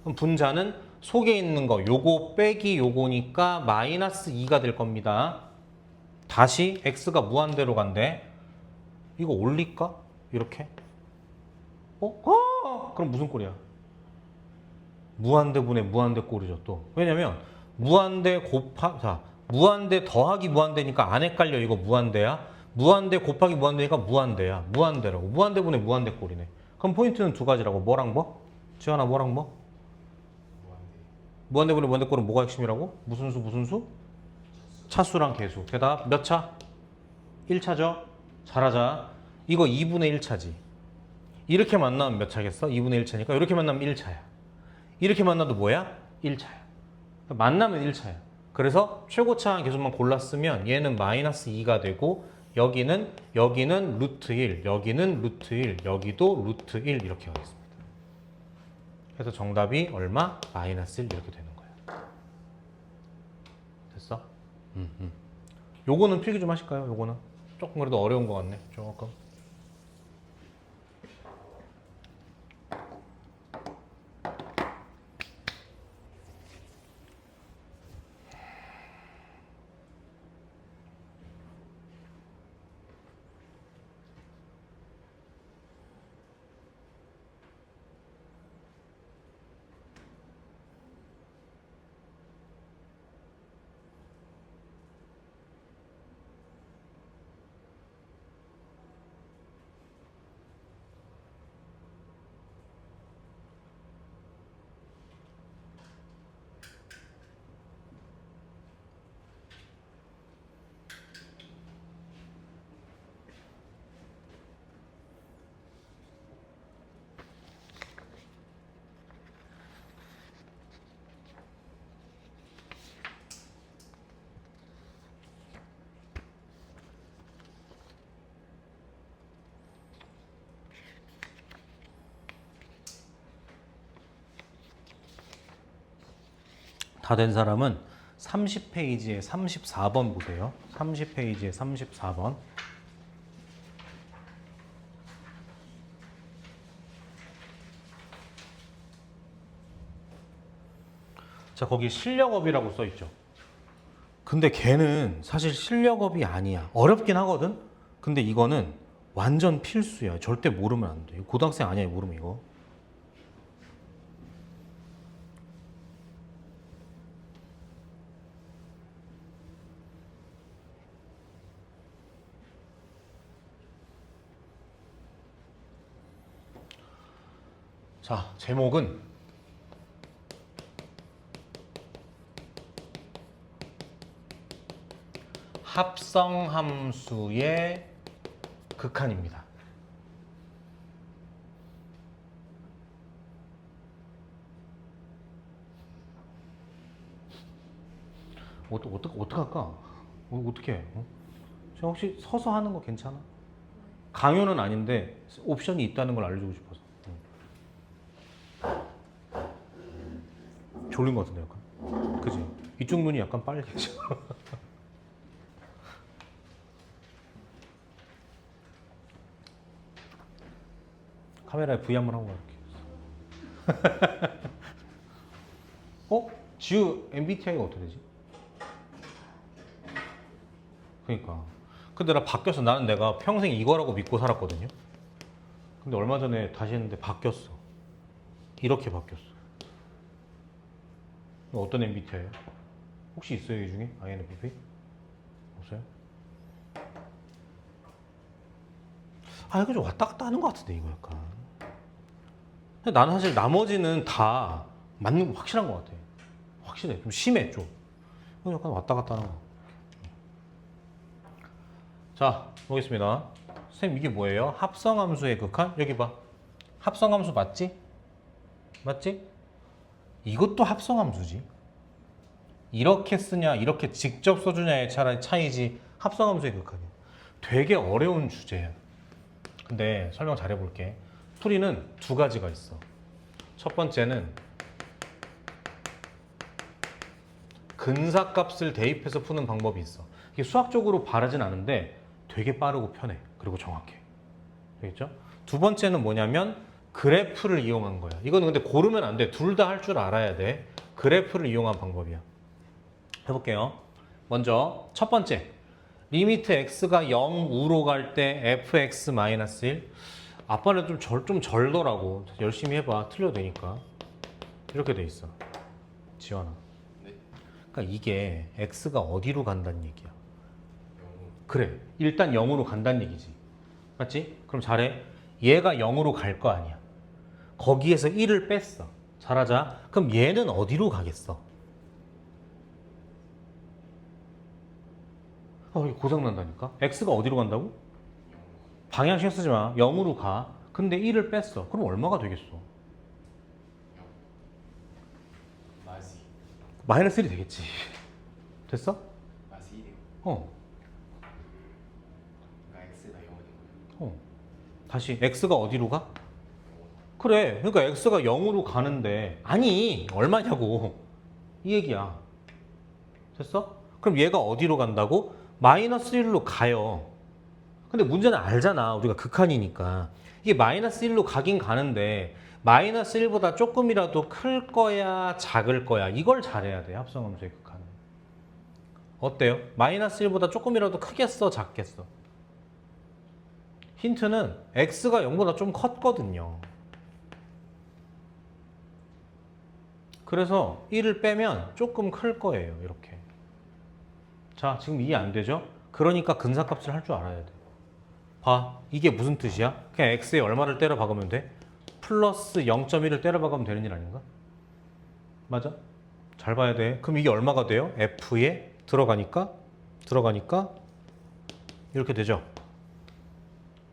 그럼 분자는 속에 있는 거 요거 빼기 요거니까 마이너스 2가 될 겁니다. 다시 x가 무한대로 간대. 이거 올릴까? 이렇게? 그럼 무슨 꼴이야? 무한대분의 무한대 꼴이죠 또. 왜냐면 무한대 자 무한대 더하기 무한대니까 안 헷갈려. 이거 무한대야. 무한대 곱하기 무한대니까 무한대야. 무한대라고. 무한대분의 무한대 꼴이네. 그럼 포인트는 두 가지라고. 뭐랑 뭐? 지환아 뭐랑 뭐? 무한대. 무한대분의 무한대 꼴은 뭐가 핵심이라고? 무슨 수 무슨 수? 차수랑 개수. 대답 몇 차? 1차죠? 잘하자. 이거 2분의 1차지. 이렇게 만나면 몇 차겠어? 2분의 1차니까 이렇게 만나면 1차야. 이렇게 만나도 뭐야? 1차야. 만나면 1차야. 그래서 최고차 계수만 골랐으면 얘는 마이너스 2가 되고 여기는 루트 1, 여기는 루트 1, 여기도 루트 1 이렇게 가겠습니다. 그래서 정답이 얼마? 마이너스 1 이렇게 되는 거야. 됐어? 요거는 필기 좀 하실까요? 요거는 조금 그래도 어려운 것 같네. 조금. 다 된 사람은 30페이지에 34번 보세요. 30페이지에 34번. 자, 거기 실력업이라고 써 있죠. 근데 걔는 사실 실력업이 아니야. 어렵긴 하거든. 근데 이거는 완전 필수야. 절대 모르면 안 돼. 고등학생 아니야, 모르면 이거. 자, 제목은 합성함수의 극한입니다. 어떻게 할까? 어떻게 해? 저 혹시 서서 하는 거 괜찮아? 강요는 아닌데 옵션이 있다는 걸 알려주고 싶어서. 졸린 것 같은데 약간. 그지? 이쪽 눈이 약간 빨개져. 카메라에 V 한번 하고 갈게. 지우 MBTI가 어떻게 되지? 그러니까. 근데 나는 내가 평생 이거라고 믿고 살았거든요. 근데 얼마 전에 다시 했는데 바뀌었어. 이렇게 바뀌었어. 어떤 MBTI예요? 혹시 있어요, 이 중에? INFP? 없어요? 이거 좀 왔다 갔다 하는 것 같은데, 이거 약간. 근데 나는 사실 나머지는 다 맞는 거 확실한 것 같아. 확실해. 좀 심해, 좀. 이거 약간 왔다 갔다 하는 거. 자, 보겠습니다. 선생님, 이게 뭐예요? 합성함수의 극한? 여기 봐. 합성함수 맞지? 맞지? 이것도 합성함수지. 이렇게 쓰냐, 이렇게 직접 써주냐의 차이지 합성함수의 극한이야. 되게 어려운 주제야. 근데 설명 잘 해볼게. 풀이는 두 가지가 있어. 첫 번째는 근사값을 대입해서 푸는 방법이 있어. 이게 수학적으로 바라진 않은데 되게 빠르고 편해. 그리고 정확해. 알겠죠? 두 번째는 뭐냐면 그래프를 이용한 거야. 이거는 근데 고르면 안 돼. 둘 다 할 줄 알아야 돼. 그래프를 이용한 방법이야. 해볼게요. 먼저 첫 번째. 리미트 x가 0, 우로 갈 때 fx-1. 아빠는 좀 절더라고. 열심히 해봐. 틀려도 되니까. 이렇게 돼 있어. 지원아. 네. 그러니까 이게 x가 어디로 간다는 얘기야. 영어. 그래. 일단 0으로 간다는 얘기지. 맞지? 그럼 잘해. 얘가 0으로 갈 거 아니야. 거기에서 1을 뺐어. 잘하자. 그럼 얘는 어디로 가겠어? 이거 고장난다니까? x가 어디로 간다고? 영어. 방향 신경 쓰지 마. 0으로 가. 근데 1을 뺐어. 그럼 얼마가 되겠어? 영어. 마이너스 2. 마이너스 1이 되겠지. 됐어? 마이너스 1이요. 어. 그러니까 x가 0인 거예요. 다시 x가 어디로 가? 그래. 그러니까 x가 0으로 가는데 아니 얼마냐고 이 얘기야. 됐어? 그럼 얘가 어디로 간다고? 마이너스 1로 가요. 근데 문제는 알잖아. 우리가 극한이니까. 이게 마이너스 1로 가긴 가는데 마이너스 1보다 조금이라도 클 거야 작을 거야 이걸 잘해야 돼. 합성함수의 극한은. 어때요? 마이너스 1보다 조금이라도 크겠어 작겠어? 힌트는 x가 0보다 좀 컸거든요. 그래서 1을 빼면 조금 클 거예요. 이렇게. 자, 지금 이해 안 되죠? 그러니까 근사값을 할 줄 알아야 돼. 봐. 이게 무슨 뜻이야? 그냥 x에 얼마를 때려 박으면 돼? 플러스 0.1을 때려 박으면 되는 일 아닌가? 맞아? 잘 봐야 돼. 그럼 이게 얼마가 돼요? f에 들어가니까 이렇게 되죠?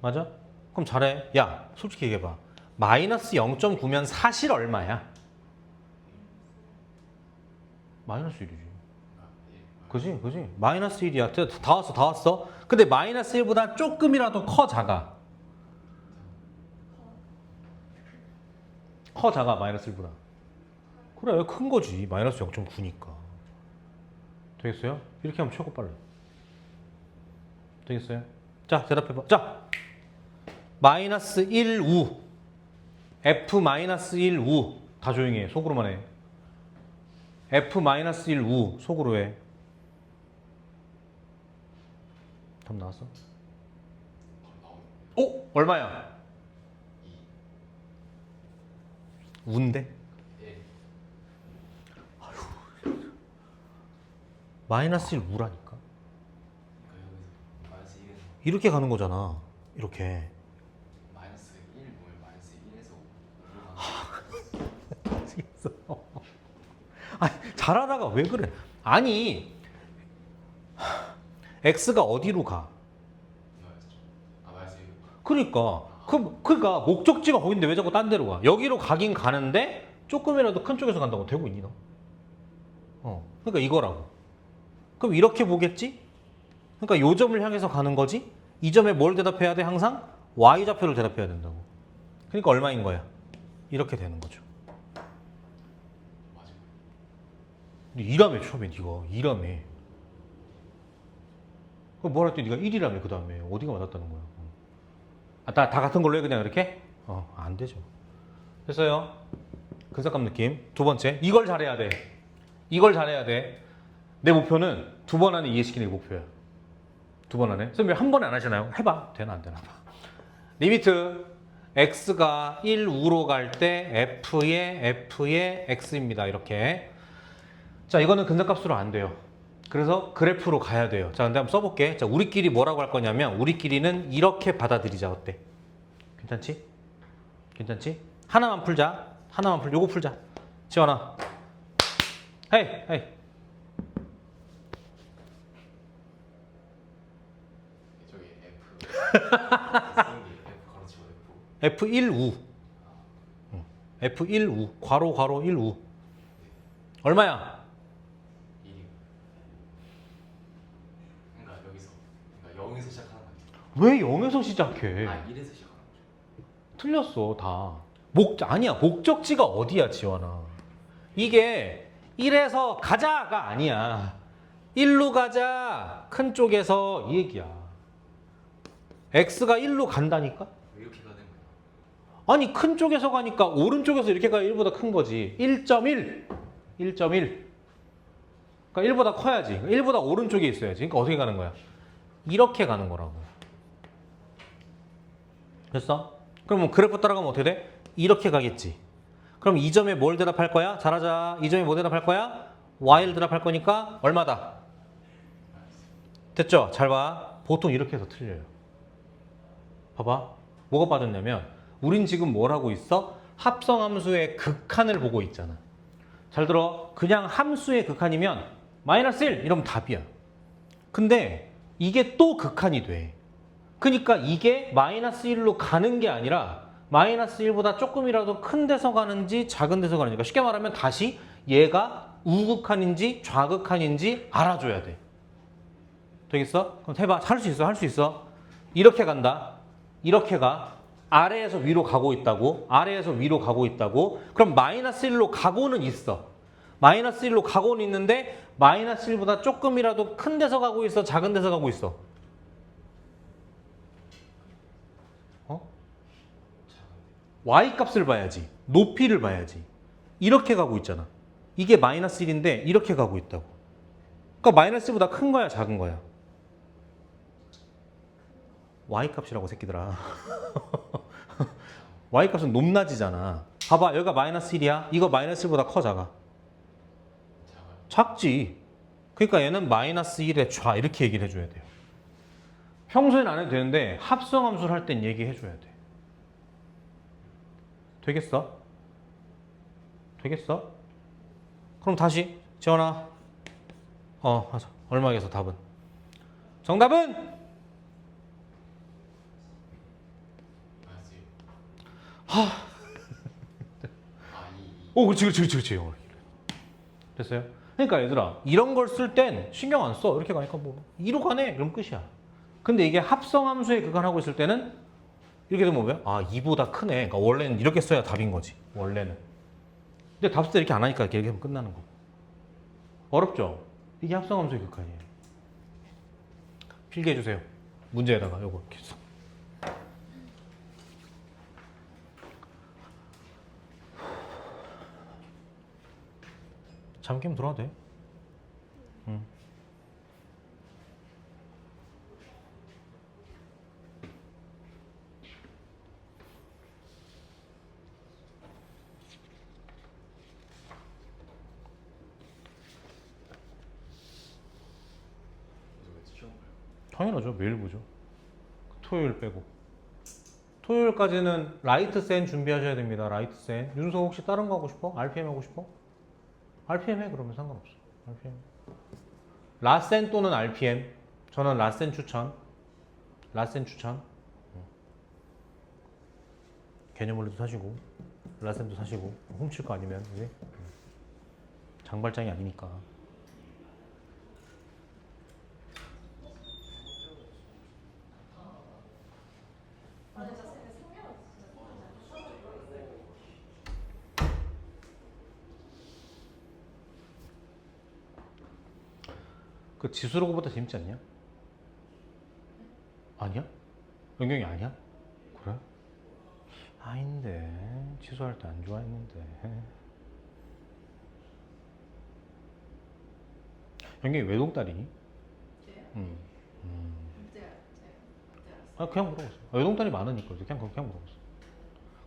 맞아? 그럼 잘해. 야, 솔직히 얘기해봐. 마이너스 0.9면 사실 얼마야? 마이너스 1이지. 그지? 그지? 마이너스 1이야. 다 왔어, 다 왔어. 근데 마이너스 1보다 조금이라도 커, 작아? 커, 작아, 마이너스 1보다. 그래, 큰 거지. 마이너스 0.9니까. 되겠어요? 이렇게 하면 최고 빨라. 되겠어요? 자, 대답해봐. 자, 마이너스 1 우. f 마이너스 1 우. 다 조용히 해. 속으로만 해. f 마이너스 1 우. 속으로 해. 답 나왔어? 오! 얼마야? 2. 우인데? 1. 마이너스 1 우라니까. 그러니까 여기서 마이너스 1에서 이렇게 가는 거잖아. 이렇게. 마이너스 1 보면 마이너스 1에서 5로 모르겠어. 아니, 잘하다가 왜 그래? 아니, x가 어디로 가? 이거였죠. 아 마이너스 1. 그러니까 목적지가 거긴데 왜 자꾸 딴 데로 가? 여기로 가긴 가는데 조금이라도 큰 쪽에서 간다고 되고 있니 너? 그러니까 이거라고. 그럼 이렇게 보겠지? 그러니까 요 점을 향해서 가는 거지? 이 점에 뭘 대답해야 돼? 항상 y좌표를 대답해야 된다고. 그러니까 얼마인 거야? 이렇게 되는 거죠. 맞아. 근데 2라며 처음에 네가 2라며. 그럼 뭘 할 때 네가 1이라며 그 다음에 어디가 맞았다는 거야? 다 같은 걸로 해 그냥 이렇게? 안 되죠. 됐어요. 근사값 느낌. 두 번째, 이걸 잘해야 돼. 이걸 잘해야 돼. 내 목표는 2번 안에 이해시키는 게 목표야. 2번 안에. 선생님 한 번에 안 하시나요? 해봐. 되나 안 되나 봐. 리미트 x가 1 우로 갈 때 f의 x입니다. 이렇게. 자, 이거는 근사값으로 안 돼요. 그래서 그래프로 가야 돼요. 자, 근데 한번 써볼게. 자, 우리끼리 뭐라고 할 거냐면 우리끼리는 이렇게 받아들이자. 어때? 괜찮지? 괜찮지? 하나만 풀자. 요거 풀자. 지원아. 헤이, 헤이. 저기 F. F 가로치고 F. F1 우. F1 우. 괄호 1 우. 얼마야? 1이. 그러니까 여기서. 그러니까 0에서 시작하는 거지. 왜 0에서 시작해? 아 1에서 시작하는 거죠. 틀렸어, 다. 아니야. 목적지가 어디야, 지원아? 이게 1에서 가자가 아니야. 1로 가자. 큰 쪽에서 이 얘기야. x가 1로 간다니까? 이렇게 가는 거야. 아니, 큰 쪽에서 가니까 오른쪽에서 이렇게 가야 1보다 큰 거지. 1.1. 1.1. 그러니까 1보다 커야지. 1보다 오른쪽에 있어야지. 그러니까 어떻게 가는 거야? 이렇게 가는 거라고. 됐어? 그러면 그래프 따라가면 어떻게 돼? 이렇게 가겠지. 그럼 이 점에 뭘 대답할 거야? 잘하자. 이 점에 뭐 대답할 거야? y를 드랍할 거니까 얼마다? 됐죠? 잘 봐. 보통 이렇게 해서 틀려요. 봐봐. 뭐가 빠졌냐면 우린 지금 뭘 하고 있어? 합성함수의 극한을 보고 있잖아. 잘 들어. 그냥 함수의 극한이면 마이너스 1 이러면 답이야. 근데 이게 또 극한이 돼. 그러니까 이게 마이너스 1로 가는 게 아니라 마이너스 1보다 조금이라도 큰 데서 가는지 작은 데서 가는지. 그러니까 쉽게 말하면 다시 얘가 우극한인지 좌극한인지 알아줘야 돼. 되겠어? 그럼 해봐. 할 수 있어. 할 수 있어. 이렇게 간다. 이렇게 가. 아래에서 위로 가고 있다고. 아래에서 위로 가고 있다고. 그럼 마이너스 1로 가고는 있어. 마이너스 1로 가고는 있는데 마이너스 1보다 조금이라도 큰 데서 가고 있어? 작은 데서 가고 있어? 어? y값을 봐야지. 높이를 봐야지. 이렇게 가고 있잖아. 이게 마이너스 1인데 이렇게 가고 있다고. 그러니까 마이너스 1보다 큰 거야, 작은 거야? y값이라고 새끼들아. y값은 높낮이잖아. 봐봐, 여기가 마이너스 1이야. 이거 마이너스 1보다 커, 작아? 작지. 그러니까 얘는 마이너스 1의 좌 이렇게 얘기를 해줘야 돼요. 평소엔 안 해도 되는데 합성함수를 할 땐 얘기해줘야 돼. 되겠어? 되겠어? 그럼 다시 지원아. 하자. 얼마겠어 답은? 정답은? 그렇지. 됐어요? 그러니까 얘들아, 이런 걸 쓸 땐 신경 안 써. 이렇게 가니까 뭐 2로 가네. 그럼 끝이야. 근데 이게 합성함수에 그간하고 있을 때는 이렇게 되면 뭐야? 아, 2보다 크네. 그러니까 원래는 이렇게 써야 답인 거지. 원래는. 근데 답 쓸 때 이렇게 안 하니까 이렇게 하면 끝나는 거고. 어렵죠? 이게 합성함수의 극한이에요. 필기해 주세요. 문제에다가 요거 이렇게 써. 잠깐 들어와도 돼. 당연하죠. 매일 보죠. 토요일 빼고. 토요일까지는 라이트 센 준비하셔야 됩니다. 라이트 센. 윤서 혹시 다른 거 하고 싶어? RPM 하고 싶어? RPM 해. 그러면 상관없어. RPM. 라센 또는 RPM. 저는 라센 추천. 라센 추천. 개념원리도 사시고 라센도 사시고 훔칠 거 아니면 그지? 장발장이 아니니까. 그 지수로고보다 재밌지 않냐? 아니야? 연경이 아니야? 그래? 아닌데 취소할 때 안 좋아했는데. 연경이 외동딸이니? 응. 아 그냥 물어봤어. 외동딸이 많으니까 그냥 물어봤어.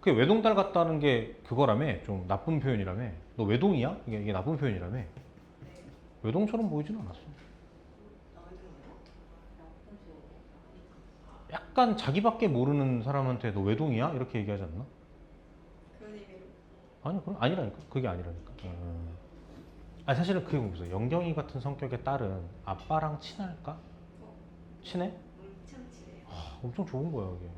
그 외동딸 같다는 게 그거라며 좀 나쁜 표현이라며. 너 외동이야? 이게 나쁜 표현이라며. 외동처럼 보이진 않았어. 약간 자기밖에 모르는 사람한테 너 외동이야? 이렇게 얘기하지 않나? 그런 의미로? 아니, 그럼 아니라니까. 그게 아니라니까. 아니, 사실은 그게 무슨 영경이 같은 성격의 딸은 아빠랑 친할까? 친해? 엄청 친해요. 엄청 좋은 거야, 이게.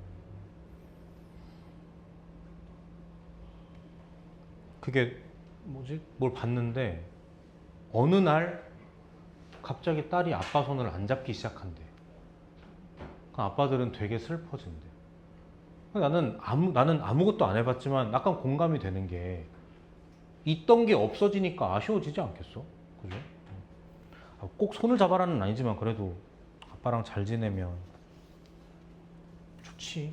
그게 뭐지? 뭘 봤는데 어느 날 갑자기 딸이 아빠 손을 안 잡기 시작한대. 그 아빠들은 되게 슬퍼진대. 나는 아무것도 안 해봤지만 약간 공감이 되는 게 있던 게 없어지니까 아쉬워지지 않겠어? 그죠? 꼭 손을 잡아라는 아니지만 그래도 아빠랑 잘 지내면 좋지.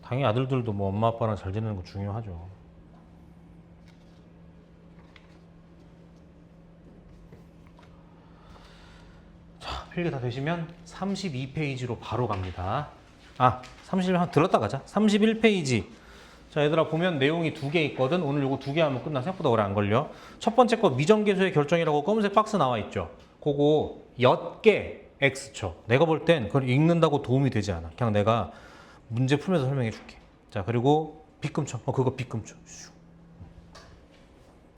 당연히 아들들도 뭐 엄마 아빠랑 잘 지내는 거 중요하죠. 자, 필기 다 되시면 32페이지로 바로 갑니다. 31 들었다 가자. 31페이지. 자, 얘들아 보면 내용이 두 개 있거든. 오늘 요거 두 개 하면 끝나. 생각보다 오래 안 걸려. 첫 번째 거 미정계수의 결정이라고 검은색 박스 나와 있죠. 그거 엿개 X쳐. 내가 볼 땐 그걸 읽는다고 도움이 되지 않아. 그냥 내가 문제 풀면서 설명해 줄게. 자, 그리고 빗금쳐. 그거 빗금쳐.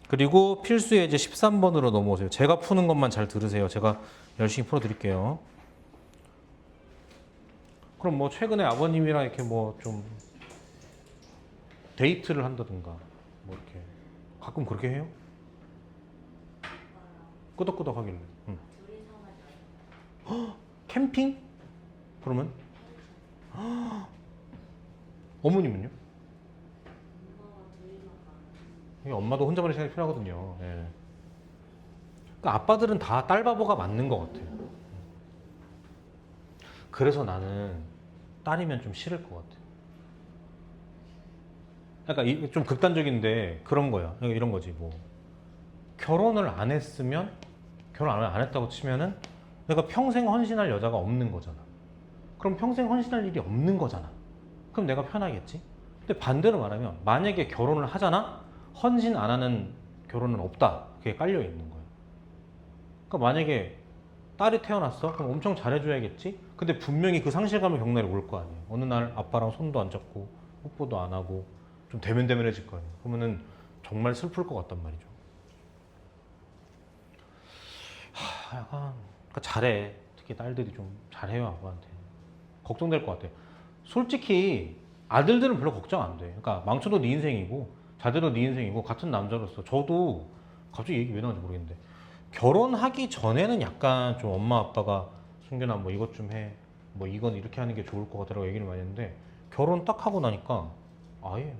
그리고 필수 예제 13번으로 넘어오세요. 제가 푸는 것만 잘 들으세요. 제가 열심히 풀어 드릴게요. 그럼 뭐 최근에 아버님이랑 이렇게 뭐 좀 데이트를 한다든가 뭐 이렇게 가끔 그렇게 해요? 끄덕끄덕 하길래. 응. 헉, 캠핑? 그러면? 헉, 어머님은요? 이게 엄마도 혼자만의 시간이 필요하거든요. 예. 그러니까 아빠들은 다 딸 바보가 맞는 것 같아요. 그래서 나는 딸이면 좀 싫을 것 같아. 그러니까 좀 극단적인데 그런 거야. 그러니까 이런 거지 뭐. 결혼을 안 했으면 결혼 안 했다고 치면은 내가 평생 헌신할 여자가 없는 거잖아. 그럼 평생 헌신할 일이 없는 거잖아. 그럼 내가 편하겠지? 근데 반대로 말하면 만약에 결혼을 하잖아? 헌신 안 하는 결혼은 없다. 그게 깔려 있는 거야. 그러니까 만약에 딸이 태어났어? 그럼 엄청 잘해줘야겠지? 근데 분명히 그 상실감을 겪는 날이 올 거 아니에요. 어느 날 아빠랑 손도 안 잡고 뽀뽀도 안 하고 좀 대면대면해질 거 아니에요. 그러면은 정말 슬플 것 같단 말이죠. 약간 그러니까 잘해. 특히 딸들이 좀 잘해요 아빠한테. 걱정될 것 같아. 솔직히 아들들은 별로 걱정 안 돼. 그러니까 망쳐도 네 인생이고 잘돼도 네 인생이고 같은 남자로서 저도 갑자기 얘기 왜 나오는지 모르겠는데 결혼하기 전에는 약간 좀 엄마 아빠가 승균아 뭐 이것 좀 해. 뭐 이건 이렇게 하는 게 좋을 것 같다라고 얘기를 많이 했는데 결혼 딱 하고 나니까 아예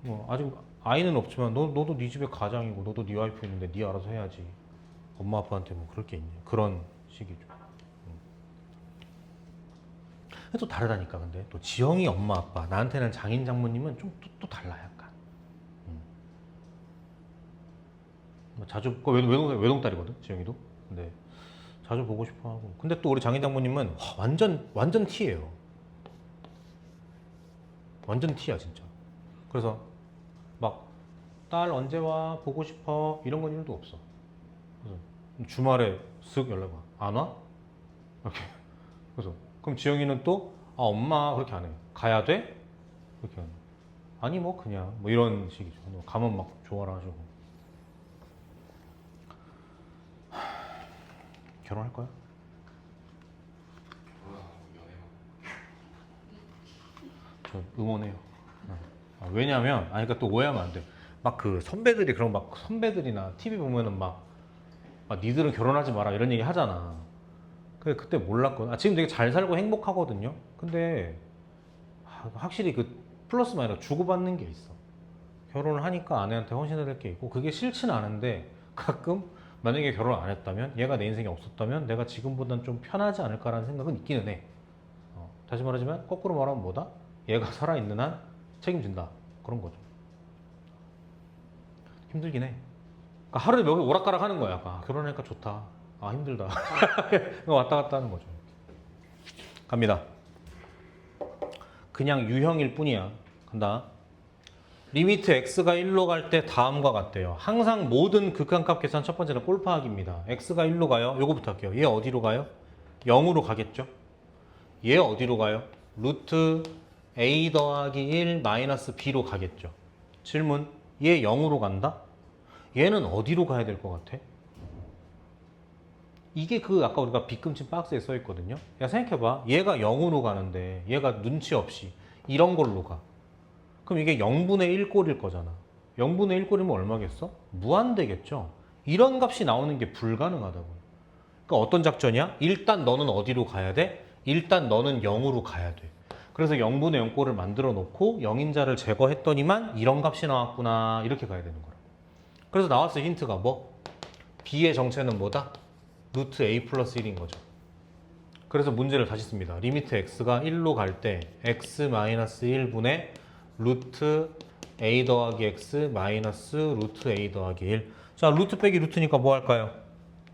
뭐 아직 아이는 없지만 너도 네 집에 가장이고 너도 네 와이프 있는데 네 알아서 해야지. 엄마 아빠한테 뭐 그럴 게 있냐. 그런 식이죠. 또 다르다니까. 근데 또 지영이 엄마 아빠 나한테는 장인 장모님은 좀 또 달라 약간. 뭐 자주 외동딸이거든 지영이도. 근데 자주 보고 싶어 하고. 근데 또 우리 장인 장모님은 와, 완전 T예요. 완전 T야 진짜. 그래서 막 딸 언제 와 보고 싶어 이런 건 일도 없어. 그래서 주말에 쓱 연락 와. 안 와? 이렇게. 그래서 그럼 지영이는 또 아, 엄마 그렇게 안 해. 가야 돼? 그렇게 하는. 아니 뭐 그냥 뭐 이런 식이죠. 가면 막 좋아라 하시고. 결혼할 거야? 저 응원해요. 왜냐면 그러니까 또 오해하면 안 돼. 막 그 선배들이 그런 막 선배들이나 TV 보면은 막 니들은 결혼하지 마라 이런 얘기 하잖아. 근데 그때 몰랐거든. 지금 되게 잘 살고 행복하거든요. 근데 확실히 그 플러스 마이너스 주고받는 게 있어. 결혼을 하니까 아내한테 헌신해야 될 게 있고 그게 싫지는 않은데 가끔 만약에 결혼 안 했다면 얘가 내 인생에 없었다면 내가 지금보단 좀 편하지 않을까라는 생각은 있기는 해. 다시 말하지만 거꾸로 말하면 뭐다? 얘가 살아있는 한 책임진다. 그런 거죠. 힘들긴 해. 그러니까 하루에 몇 개 오락가락 하는 거야. 결혼하니까 좋다. 힘들다. 왔다 갔다 하는 거죠. 갑니다. 그냥 유형일 뿐이야. 간다. 리미트 x가 1로 갈 때 다음과 같대요. 항상 모든 극한값 계산 첫 번째는 꼴파하기입니다. x가 1로 가요. 요거부터 할게요. 얘 어디로 가요? 0으로 가겠죠? 얘 어디로 가요? 루트 a 더하기 1 마이너스 b로 가겠죠. 질문. 얘 0으로 간다? 얘는 어디로 가야 될 것 같아? 이게 아까 우리가 빗금친 박스에 써 있거든요. 야, 생각해봐. 얘가 0으로 가는데 얘가 눈치 없이 이런 걸로 가. 그럼 이게 0분의 1 꼴일 거잖아. 0분의 1 꼴이면 얼마겠어? 무한대겠죠. 이런 값이 나오는 게 불가능하다고. 그러니까 어떤 작전이야? 일단 너는 어디로 가야 돼? 일단 너는 0으로 가야 돼. 그래서 0분의 0 꼴을 만들어 놓고 0인자를 제거했더니만 이런 값이 나왔구나. 이렇게 가야 되는 거라. 그래서 나왔어 힌트가 뭐? b의 정체는 뭐다? 루트 a 플러스 1인 거죠. 그래서 문제를 다시 씁니다. 리미트 x가 1로 갈 때 x 마이너스 1분의 루트 a 더하기 x 마이너스 루트 a 더하기 1. 자, 루트 빼기 루트니까 뭐 할까요?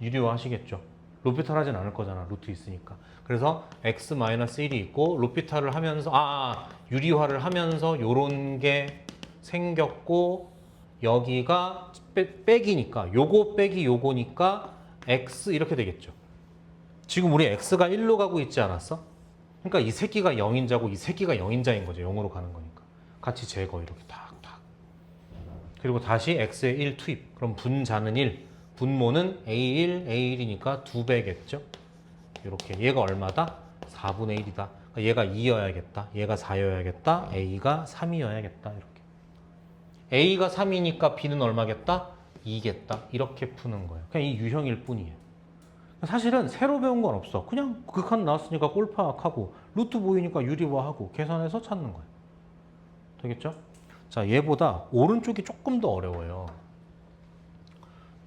유리화 하시겠죠. 로피탈 하진 않을 거잖아. 루트 있으니까. 그래서 x-1이 있고 로피탈을 하면서 유리화를 하면서 요런 게 생겼고 여기가 빼기니까 요거 빼기 요거니까 x 이렇게 되겠죠. 지금 우리 x가 1로 가고 있지 않았어? 그러니까 이 새끼가 0인자고 이 새끼가 0인자인 거죠. 0으로 가는 거니까. 같이 제거 이렇게 탁탁. 그리고 다시 x에 1 투입. 그럼 분자는 1. 분모는 a1, a1이니까 2배겠죠. 이렇게 얘가 얼마다? 4분의 1이다. 그러니까 얘가 2여야겠다. 얘가 4여야겠다. a가 3이어야겠다. 이렇게. a가 3이니까 b는 얼마겠다? 2겠다. 이렇게 푸는 거예요. 그냥 이 유형일 뿐이에요. 사실은 새로 배운 건 없어. 그냥 극한 나왔으니까 꼴파악하고 루트 보이니까 유리화하고 계산해서 찾는 거예요. 되겠죠? 자, 얘보다 오른쪽이 조금 더 어려워요.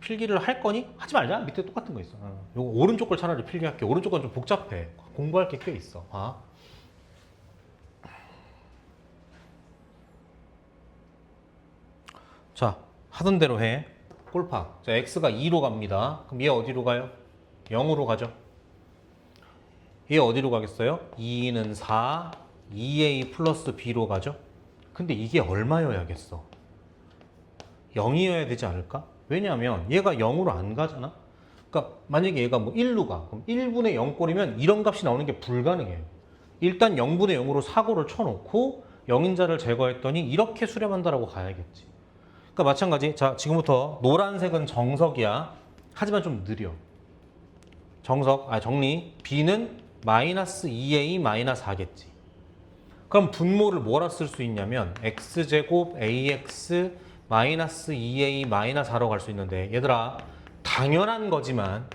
필기를 할 거니? 하지 말자. 밑에 똑같은 거 있어. 요거 오른쪽 걸 차라리 필기할게. 오른쪽 건 좀 복잡해. 공부할 게 꽤 있어. 자, 하던 대로 해. 꼴파. 자, x가 2로 갑니다. 그럼 얘 어디로 가요? 0으로 가죠. 얘 어디로 가겠어요? 2는 4, 2a 플러스 b로 가죠. 근데 이게 얼마여야겠어? 0이어야 되지 않을까? 왜냐하면 얘가 0으로 안 가잖아. 그러니까 만약에 얘가 뭐 1로 가. 그럼 1분의 0꼴이면 이런 값이 나오는 게 불가능해요. 일단 0분의 0으로 사고를 쳐놓고 0인자를 제거했더니 이렇게 수렴한다라고 가야겠지. 그러니까 마찬가지. 자, 지금부터 노란색은 정석이야. 하지만 좀 느려. 정리. b는 마이너스 2a 마이너스 4겠지. 그럼 분모를 뭐라 쓸 수 있냐면 x제곱 ax 마이너스 2a 마이너스 4로 갈 수 있는데 얘들아 당연한 거지만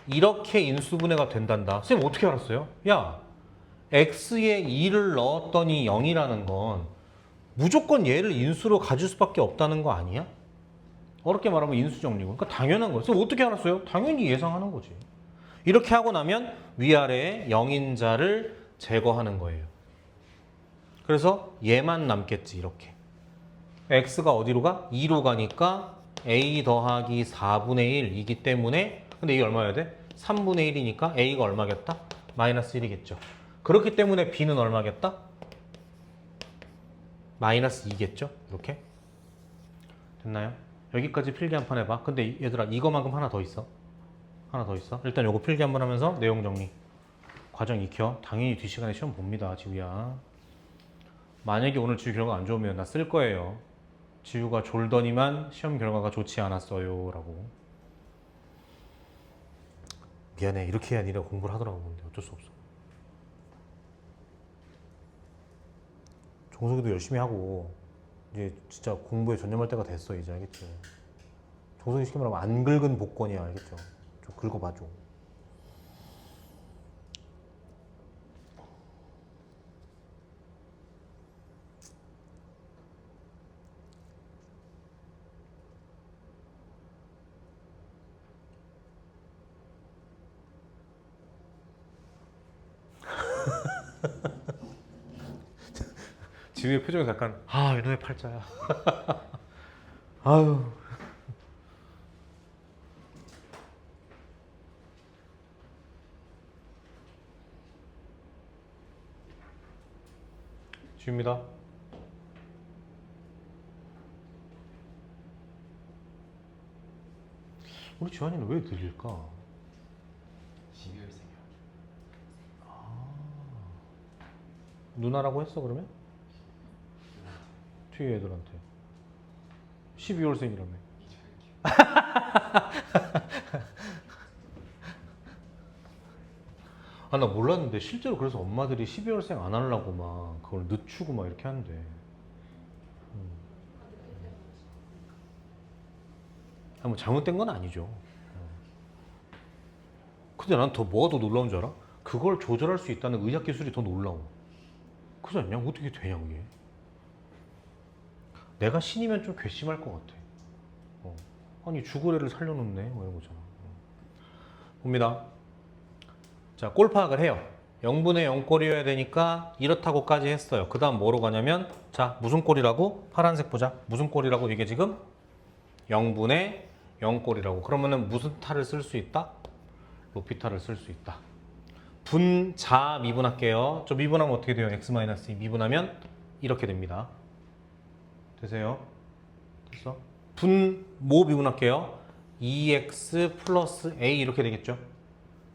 이렇게 인수분해가 된단다. 선생님 어떻게 알았어요? 야, x에 2를 넣었더니 0이라는 건 무조건 얘를 인수로 가질 수밖에 없다는 거 아니야? 어렵게 말하면 인수정리고. 그러니까 당연한 거예요. 선생님 어떻게 알았어요? 당연히 예상하는 거지. 이렇게 하고 나면 위아래에 0인자를 제거하는 거예요. 그래서 얘만 남겠지. 이렇게. x가 어디로 가? 2로 가니까 a 더하기 4분의 1이기 때문에 근데 이게 얼마여야 돼? 3분의 1이니까 a가 얼마겠다? 마이너스 1이겠죠. 그렇기 때문에 b는 얼마겠다? 마이너스 2겠죠. 이렇게. 됐나요? 여기까지 필기 한 판 해봐. 근데 얘들아 이거만큼 하나 더 있어. 하나 더 있어. 일단 요거 필기 한번 하면서 내용 정리. 과정 익혀. 당연히 뒷시간에 시험 봅니다. 지우야. 만약에 오늘 지우 결과 안 좋으면 나 쓸 거예요. 지우가 졸더니만 시험 결과가 좋지 않았어요 라고. 미안해. 이렇게 해야 니네가 공부를 하더라고. 근데 어쩔 수 없어. 종석이도 열심히 하고 이제 진짜 공부에 전념할 때가 됐어. 이제 알겠지? 종석이 쉽게 말하면 안 긁은 복권이야. 알겠죠? 좀 긁어봐줘. 지우의 표정에서 약간 이놈의 팔자야. 아유. 지우입니다. 우리 지환이는 왜 느릴까? 12월생이야. 누나라고 했어 그러면? 뒤에 애들한테 12월생이라며. 나 몰랐는데 실제로 그래서 엄마들이 12월생 안 하려고 막 그걸 늦추고 막 이렇게 한대. 뭐 잘못된 건 아니죠. 근데 난 더 뭐가 더 놀라운 줄 알아? 그걸 조절할 수 있다는 의학 기술이 더 놀라워. 그렇지 않냐? 어떻게 되냐 그게? 내가 신이면 좀 괘씸할 것 같아. 아니 죽을 애를 살려놓네 뭐 이런 거잖아. 봅니다. 자, 꼴 파악을 해요. 0분의 0꼴이어야 되니까 이렇다고까지 했어요. 그 다음 뭐로 가냐면 자, 무슨 꼴이라고? 파란색 보자. 무슨 꼴이라고 이게 지금? 0분의 0꼴이라고. 그러면은 무슨 탈을 쓸 수 있다? 로피탈을 쓸 수 있다. 분자 미분할게요. 저 미분하면 어떻게 돼요? x-2 미분하면 이렇게 됩니다. 되세요? 됐어? 분모 미분할게요. 2x 플러스 a 이렇게 되겠죠?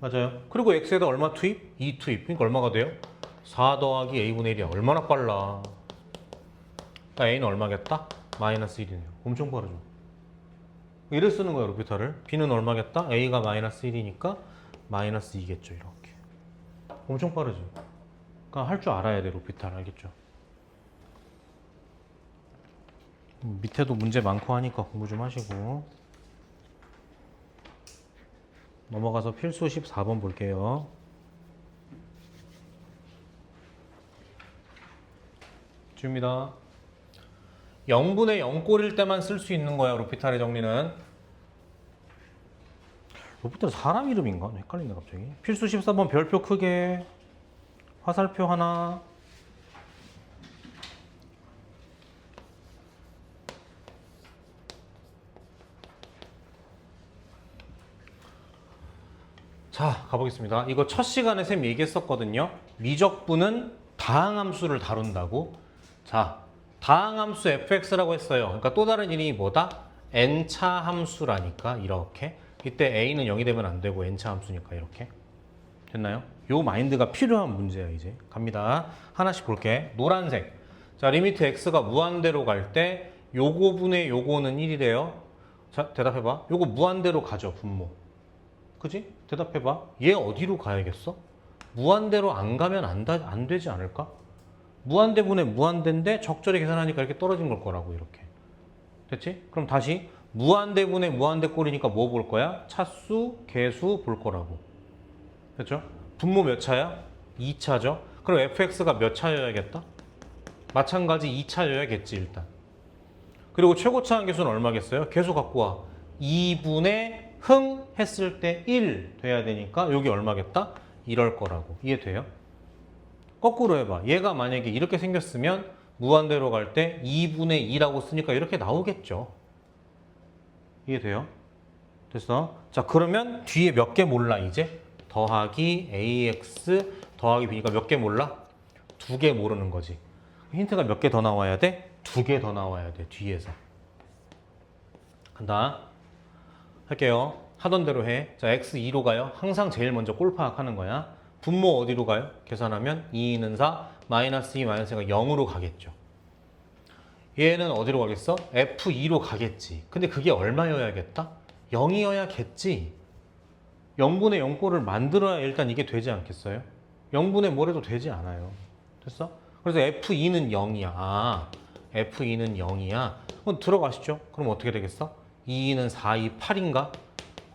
맞아요. 그리고 x에다 얼마 투입? 2 투입. 그러니까 얼마가 돼요? 4 더하기 a분의 1이야. 얼마나 빨라. 그러니까 a는 얼마겠다? 마이너스 1이네요. 엄청 빠르죠. 이를 쓰는 거예요, 로피탈을. b는 얼마겠다? a가 마이너스 1이니까 마이너스 2겠죠. 이렇게. 엄청 빠르죠. 그러니까 할 줄 알아야 돼, 로피탈. 알겠죠? 밑에도 문제 많고 하니까 공부 좀 하시고. 넘어가서 필수 14번 볼게요. 줍니다. 0분의 0꼴일 때만 쓸 수 있는 거야, 로피탈의 정리는. 로피탈 사람 이름인가? 헷갈린다 갑자기. 필수 14번 별표 크게. 화살표 하나. 자, 가보겠습니다. 이거 첫 시간에 쌤 얘기했었거든요. 미적분은 다항함수를 다룬다고. 자, 다항함수 fx라고 했어요. 그러니까 또 다른 이름이 뭐다? n차 함수라니까 이렇게. 이때 a는 0이 되면 안 되고 n차 함수니까 이렇게. 됐나요? 요 마인드가 필요한 문제야 이제. 갑니다. 하나씩 볼게. 노란색. 자, 리미트 x가 무한대로 갈 때 요거분의 요거는 1이래요. 자, 대답해봐. 요거 무한대로 가죠, 분모. 그지? 대답해봐. 얘 어디로 가야겠어? 무한대로 안 가면 안 되지 않을까? 무한대분의 무한대인데 적절히 계산하니까 이렇게 떨어진 걸 거라고 이렇게. 됐지? 그럼 다시 무한대분의 무한대 꼴이니까 뭐 볼 거야? 차수, 개수 볼 거라고. 됐죠? 분모 몇 차야? 2차죠? 그럼 fx가 몇 차여야겠다? 마찬가지 2차여야겠지 일단. 그리고 최고차 함계수는 얼마겠어요? 개수 갖고 와. 2분의 흥 했을 때 1 돼야 되니까 여기 얼마겠다? 이럴 거라고. 이해돼요? 거꾸로 해봐. 얘가 만약에 이렇게 생겼으면 무한대로 갈 때 2분의 2라고 쓰니까 이렇게 나오겠죠. 이해돼요? 됐어? 자, 그러면 뒤에 몇 개 몰라 이제? 더하기 ax 더하기 b니까 몇 개 몰라? 2개 모르는 거지. 힌트가 몇 개 더 나와야 돼? 2개 더 나와야 돼 뒤에서. 간다. 할게요. 하던 대로 해. 자, x2로 가요. 항상 제일 먼저 꼴 파악하는 거야. 분모 어디로 가요? 계산하면 2는 4, 마이너스 2, 마이너스 2가 0으로 가겠죠. 얘는 어디로 가겠어? f2로 가겠지. 근데 그게 얼마여야겠다? 0이어야겠지. 0분의 0꼴을 만들어야 일단 이게 되지 않겠어요? 0분의 뭐래도 되지 않아요. 됐어? 그래서 f2는 0이야. 아, f2는 0이야. 그럼 들어가시죠. 그럼 어떻게 되겠어? 2는 4, 2, 8인가?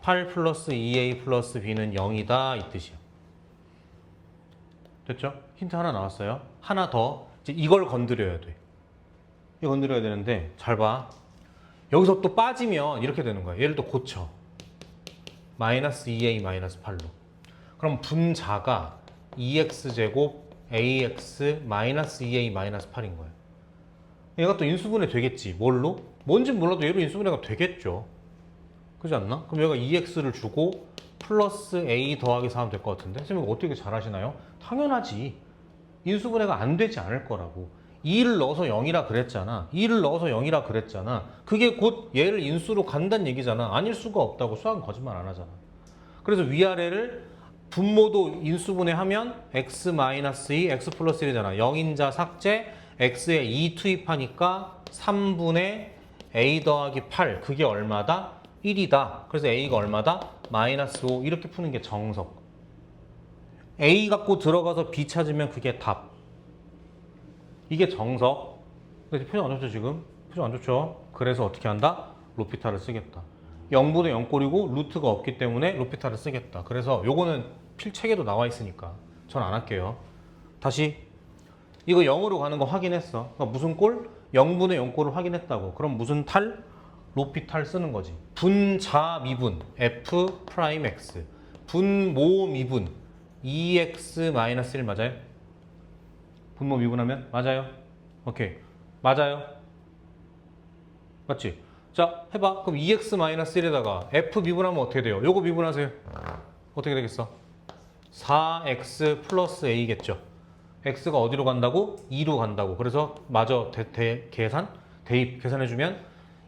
8 플러스 2a 플러스 b는 0이다 이 뜻이야. 됐죠? 힌트 하나 나왔어요. 하나 더. 이제 이걸 건드려야 돼. 이거 건드려야 되는데 잘 봐. 여기서 또 빠지면 이렇게 되는 거야. 얘를 또 고쳐. 마이너스 2a 마이너스 8로. 그럼 분자가 2x제곱 ax 마이너스 2a 마이너스 8인 거예요. 얘가 또 인수분해 되겠지. 뭘로? 뭔지 몰라도 얘로 인수분해가 되겠죠. 그렇지 않나? 그럼 얘가 2x를 주고 플러스 a 더하기 4 하면 될 것 같은데? 선생님 어떻게 잘 하시나요? 당연하지. 인수분해가 안 되지 않을 거라고. 2를 넣어서 0이라 그랬잖아. 2를 넣어서 0이라 그랬잖아. 그게 곧 얘를 인수로 간다는 얘기잖아. 아닐 수가 없다고. 수학은 거짓말 안 하잖아. 그래서 위아래를 분모도 인수분해하면 x-2, x 플러스 1이잖아. 0인자 삭제, x에 2 투입하니까 3분의 a 더하기 8. 그게 얼마다? 1이다. 그래서 a가 얼마다? 마이너스 5. 이렇게 푸는 게 정석. a 갖고 들어가서 b 찾으면 그게 답. 이게 정석. 근데 표정 안 좋죠 지금? 표정 안 좋죠? 그래서 어떻게 한다? 로피탈을 쓰겠다. 0분의 0꼴이고 루트가 없기 때문에 로피탈을 쓰겠다. 그래서 요거는 필책에도 나와 있으니까 전 안 할게요. 다시 이거 0으로 가는 거 확인했어. 그러니까 무슨 꼴? 0분의 0꼴을 확인했다고. 그럼 무슨 탈? 로피탈 쓰는 거지. 분자 미분 f 프라임 x 분모 미분 2x 마이너스 1 맞아요? 분모 미분하면 맞아요? 오케이. 맞아요. 맞지? 자, 해봐. 그럼 2x 마이너스 1에다가 f 미분하면 어떻게 돼요? 요거 미분하세요. 어떻게 되겠어? 4x 플러스 a겠죠. x가 어디로 간다고? 2로 간다고. 그래서 마저 계산? 대입 계산해주면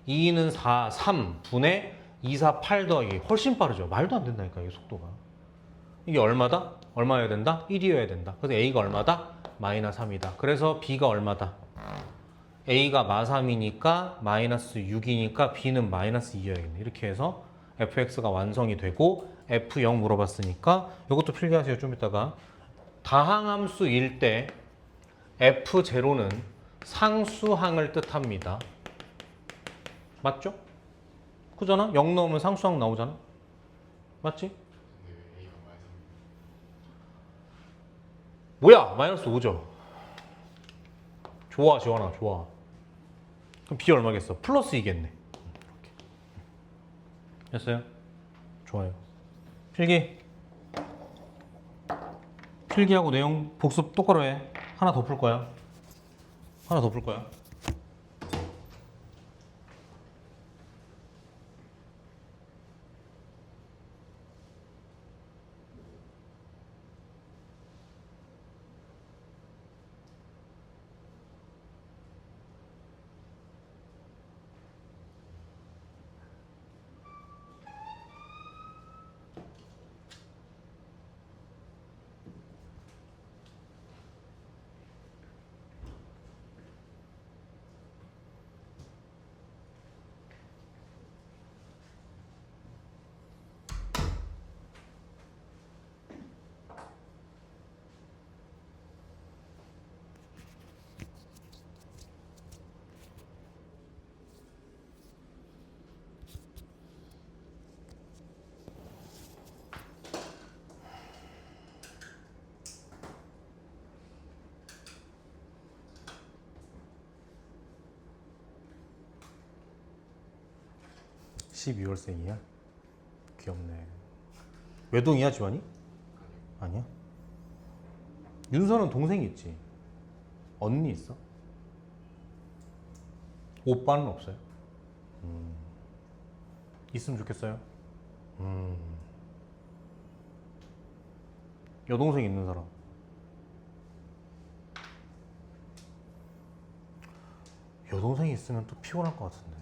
2는 4, 3분의 2, 4, 8 더하기 훨씬 빠르죠. 말도 안 된다니까, 이 속도가. 이게 얼마다? 얼마여야 된다? 1이어야 된다. 그래서 a가 얼마다? 마이너스 3이다. 그래서 b가 얼마다? a가 마3이니까 마이너스 6이니까 b는 마이너스 2여야겠네. 이렇게 해서 fx가 완성이 되고 f0 물어봤으니까 이것도 필기하세요. 좀 이따가. 다항함수일 때 f0는 상수항을 뜻합니다. 맞죠? 그잖아? 0 넣으면 상수항 나오잖아. 맞지? 근데 왜 A가 마이너스 뭐야? 마이너스 5죠. 좋아, 지원아, 좋아. 그럼 b 얼마겠어? 플러스 2겠네. 이렇게. 됐어요? 좋아요. 필기하고 내용 복습 똑바로 해. 하나 더 풀 거야. 하나 더 풀 거야. (12) 월생이야? 귀엽네. 외동이야, 지환이? 아니야? 윤서는 동생이 있지? 언니 있어? 오빠는 없어요? 있으면 좋겠어요? 여동생 있는 사람? 여동생이 있으면 또 피곤할 것 같은데.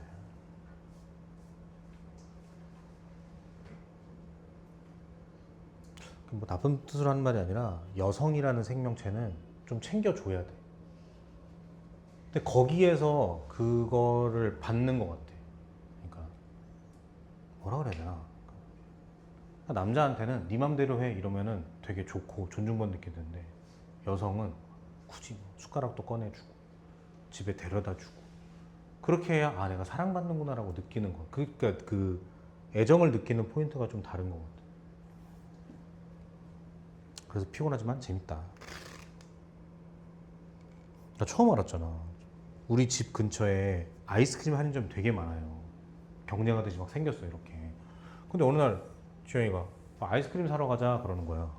뭐 나쁜 뜻으로 하는 말이 아니라 여성이라는 생명체는 좀 챙겨줘야 돼. 근데 거기에서 그거를 받는 것 같아. 그러니까 뭐라 그래야 되나? 그러니까 남자한테는 네 맘대로 해 이러면은 되게 좋고 존중받는 느끼는데 여성은 굳이 뭐 숟가락도 꺼내주고 집에 데려다주고 그렇게 해야 아 내가 사랑받는구나라고 느끼는 거. 그러니까 그 애정을 느끼는 포인트가 좀 다른 것 같아. 그래서 피곤하지만 재밌다. 나 처음 알았잖아. 우리 집 근처에 아이스크림 할인점 되게 많아요. 경쟁하듯이 막 생겼어 이렇게. 근데 어느 날 지영이가 아이스크림 사러 가자 그러는 거야.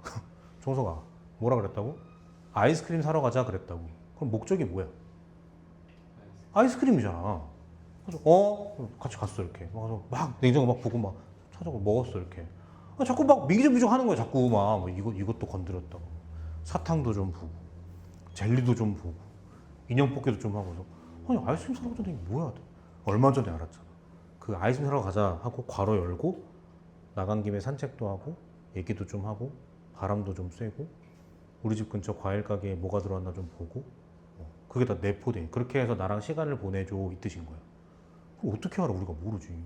종서가 뭐라 그랬다고? 아이스크림 사러 가자 그랬다고. 그럼 목적이 뭐야? 아이스크림이잖아. 그래서 같이 갔어 이렇게. 그래서 막 냉장고 막 보고 막 찾아고 먹었어 이렇게. 자꾸 막 미기적미적 하는 거야. 자꾸 막 이것도 건드렸다고. 사탕도 좀 보고 젤리도 좀 보고 인형 뽑기도 좀 하고서 아니 아이스크림 사러 가자는 게 뭐야? 얼마 전에 알았잖아. 그 아이스크림 사러 가자 하고 괄호 열고 나간 김에 산책도 하고 얘기도 좀 하고 바람도 좀 쐬고 우리 집 근처 과일 가게에 뭐가 들어왔나 좀 보고 그게 다 내포돼. 그렇게 해서 나랑 시간을 보내줘 이 뜻인 거야. 그럼 어떻게 알아? 우리가 모르지.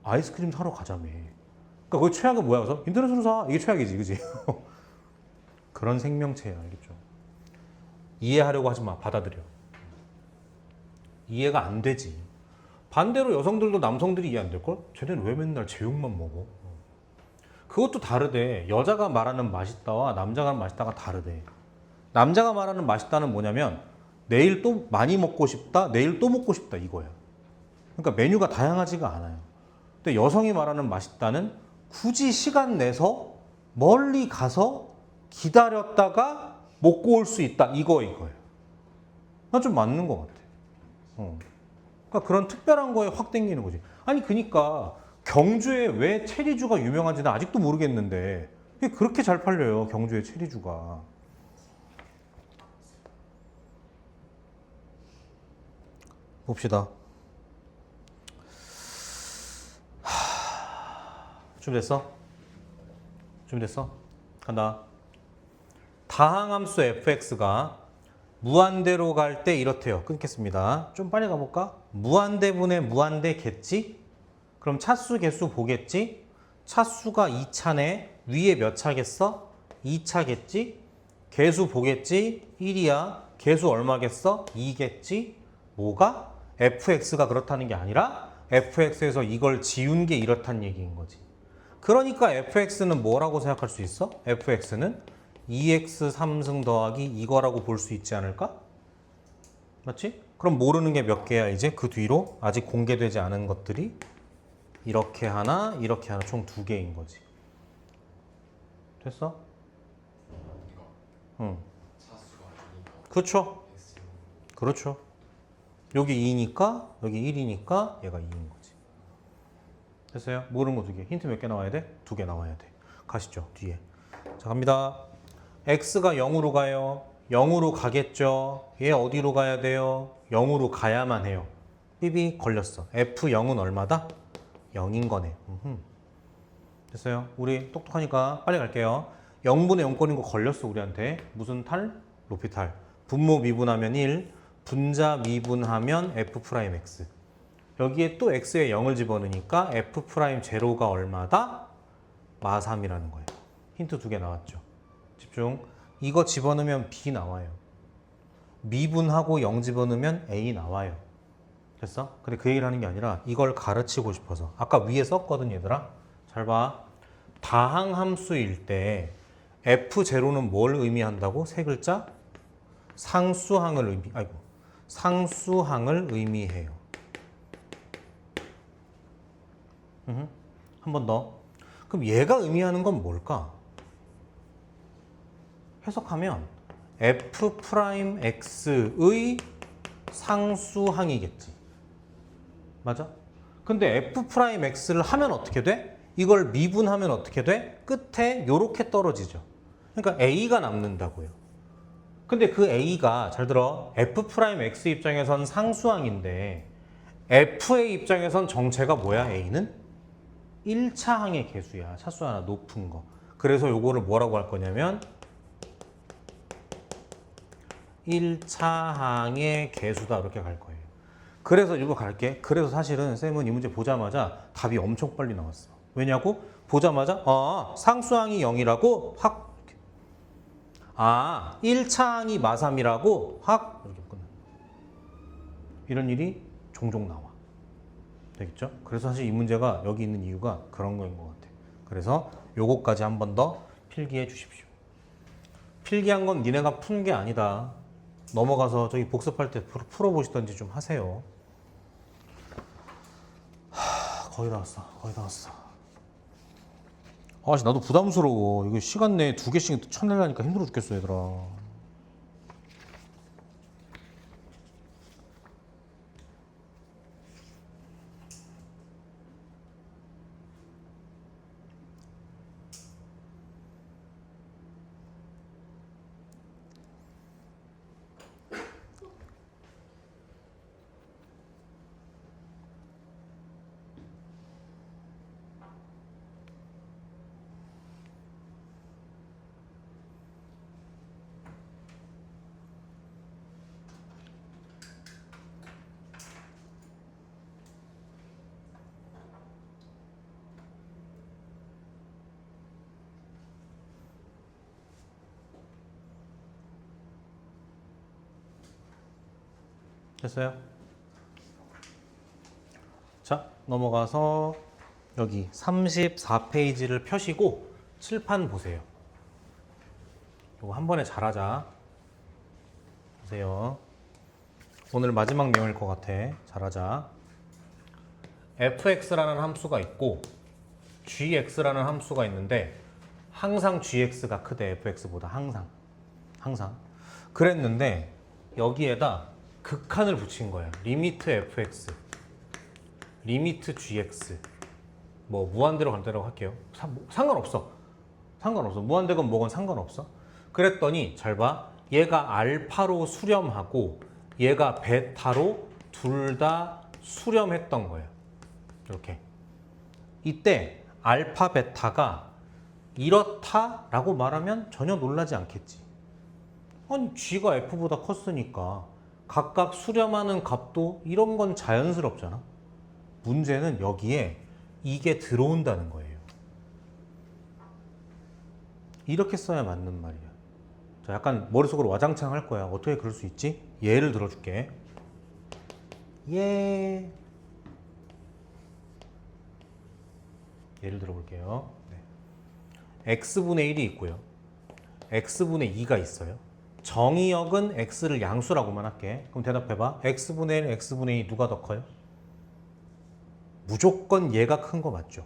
아이스크림 사러 가자며. 그러니까 그 최악은 뭐야? 그래서 인터넷으로 사. 이게 최악이지, 그지? 그런 생명체야, 알겠죠? 이해하려고 하지 마. 받아들여. 이해가 안 되지. 반대로 여성들도 남성들이 이해 안 될걸? 쟤네는 왜 맨날 제육만 먹어? 그것도 다르대. 여자가 말하는 맛있다와 남자가 말하는 맛있다가 다르대. 남자가 말하는 맛있다는 뭐냐면 내일 또 많이 먹고 싶다, 내일 또 먹고 싶다 이거야. 그러니까 메뉴가 다양하지가 않아요. 근데 여성이 말하는 맛있다는 굳이 시간 내서 멀리 가서 기다렸다가 먹고 올 수 있다 이거예요. 나 좀 맞는 것 같아. 그러니까 그런 특별한 거에 확 땡기는 거지. 아니 그러니까 경주에 왜 체리주가 유명한지는 아직도 모르겠는데 이게 그렇게 잘 팔려요. 경주의 체리주가. 봅시다. 준비됐어? 준비됐어? 간다. 다항함수 fx가 무한대로 갈 때 이렇대요. 끊겠습니다. 좀 빨리 가볼까? 무한대분의 무한대겠지? 그럼 차수 개수 보겠지? 차수가 2차네. 위에 몇 차겠어? 2차겠지? 개수 보겠지? 1이야. 개수 얼마겠어? 2겠지? 뭐가? fx가 그렇다는 게 아니라 fx에서 이걸 지운 게 이렇다는 얘기인 거지. 그러니까 fx는 뭐라고 생각할 수 있어? fx는 2x 3승 더하기 이거라고 볼 수 있지 않을까? 맞지? 그럼 모르는 게 몇 개야 이제? 그 뒤로 아직 공개되지 않은 것들이 이렇게 하나, 이렇게 하나 총 2개인 거지. 됐어? 이거 응. 차수가 아니니까 그렇죠. S 그렇죠. 여기 2니까 여기 1이니까 얘가 2인 거지. 됐어요? 모르는 거 2개. 힌트 몇 개 나와야 돼? 2개 나와야 돼. 가시죠. 뒤에. 자, 갑니다. x가 0으로 가요. 0으로 가겠죠. 얘 어디로 가야 돼요? 0으로 가야만 해요. 삐비 걸렸어. f0은 얼마다? 0인 거네. 됐어요? 우리 똑똑하니까 빨리 갈게요. 0분의 0꼴인 거 걸렸어 우리한테. 무슨 탈? 로피탈. 분모 미분하면 1, 분자 미분하면 f'x. 여기에 또 x에 0을 집어넣으니까 f'0가 얼마다? 마3이라는 거예요. 힌트 2개 나왔죠. 집중. 이거 집어넣으면 b 나와요. 미분하고 0 집어넣으면 a 나와요. 됐어? 근데 그 얘기를 하는 게 아니라 이걸 가르치고 싶어서. 아까 위에 썼거든 얘들아. 잘 봐. 다항함수일 때 f0는 뭘 의미한다고? 세 글자? 상수항을 의미해요. 한 번 더. 그럼 얘가 의미하는 건 뭘까? 해석하면 f'x의 상수항이겠지. 맞아? 근데 f'x를 하면 어떻게 돼? 이걸 미분하면 어떻게 돼? 끝에 요렇게 떨어지죠. 그러니까 a가 남는다고요. 근데 그 a가 잘 들어. f'x 입장에선 상수항인데 f의 입장에선 정체가 뭐야? a는 1차항의 개수야. 차수 하나 높은 거. 그래서 요거를 뭐라고 할 거냐면 1차항의 개수다 이렇게 갈 거예요. 그래서 이거 갈게. 그래서 사실은 쌤은 이 문제 보자마자 답이 엄청 빨리 나왔어. 왜냐고? 보자마자 상수항이 0이라고 확 1차항이 마3이라고 확 이렇게 끝나. 이런 일이 종종 나와. 되겠죠? 그래서 사실 이 문제가 여기 있는 이유가 그런 거인 것 같아. 그래서 요거까지 한 번 더 필기해 주십시오. 필기한 건 니네가 푸는 게 아니다. 넘어가서 저기 복습할 때 풀어보시던지 좀 하세요. 거의 다 왔어. 거의 다 왔어. 나도 부담스러워. 이거 시간 내에 2개씩 쳐내려니까 힘들어 죽겠어 얘들아. 됐어요? 자, 넘어가서 여기 34페이지를 펴시고 칠판 보세요. 이거 한 번에 잘하자. 보세요. 오늘 마지막 내용일 것 같아. 잘하자. fx라는 함수가 있고 gx라는 함수가 있는데 항상 gx가 크대. fx보다 항상. 그랬는데 여기에다 극한을 붙인 거야. 리미트 fx, 리미트 gx. 뭐 무한대로 간다고 할게요. 상관없어. 무한대건 뭐건 상관없어. 그랬더니 잘 봐. 얘가 알파로 수렴하고 얘가 베타로 둘 다 수렴했던 거예요. 이렇게. 이때 알파 베타가 이렇다라고 말하면 전혀 놀라지 않겠지. 아니 G가 F보다 컸으니까 각각 수렴하는 값도 이런 건 자연스럽잖아. 문제는 여기에 이게 들어온다는 거예요. 이렇게 써야 맞는 말이야. 자, 약간 머릿속으로 와장창 할 거야. 어떻게 그럴 수 있지? 예를 들어줄게. 예를 들어볼게요. 네. x분의 1이 있고요. x분의 2가 있어요. 정의역은 x를 양수라고만 할게. 그럼 대답해봐. x분의 1, x분의 2 누가 더 커요? 무조건 얘가 큰 거 맞죠?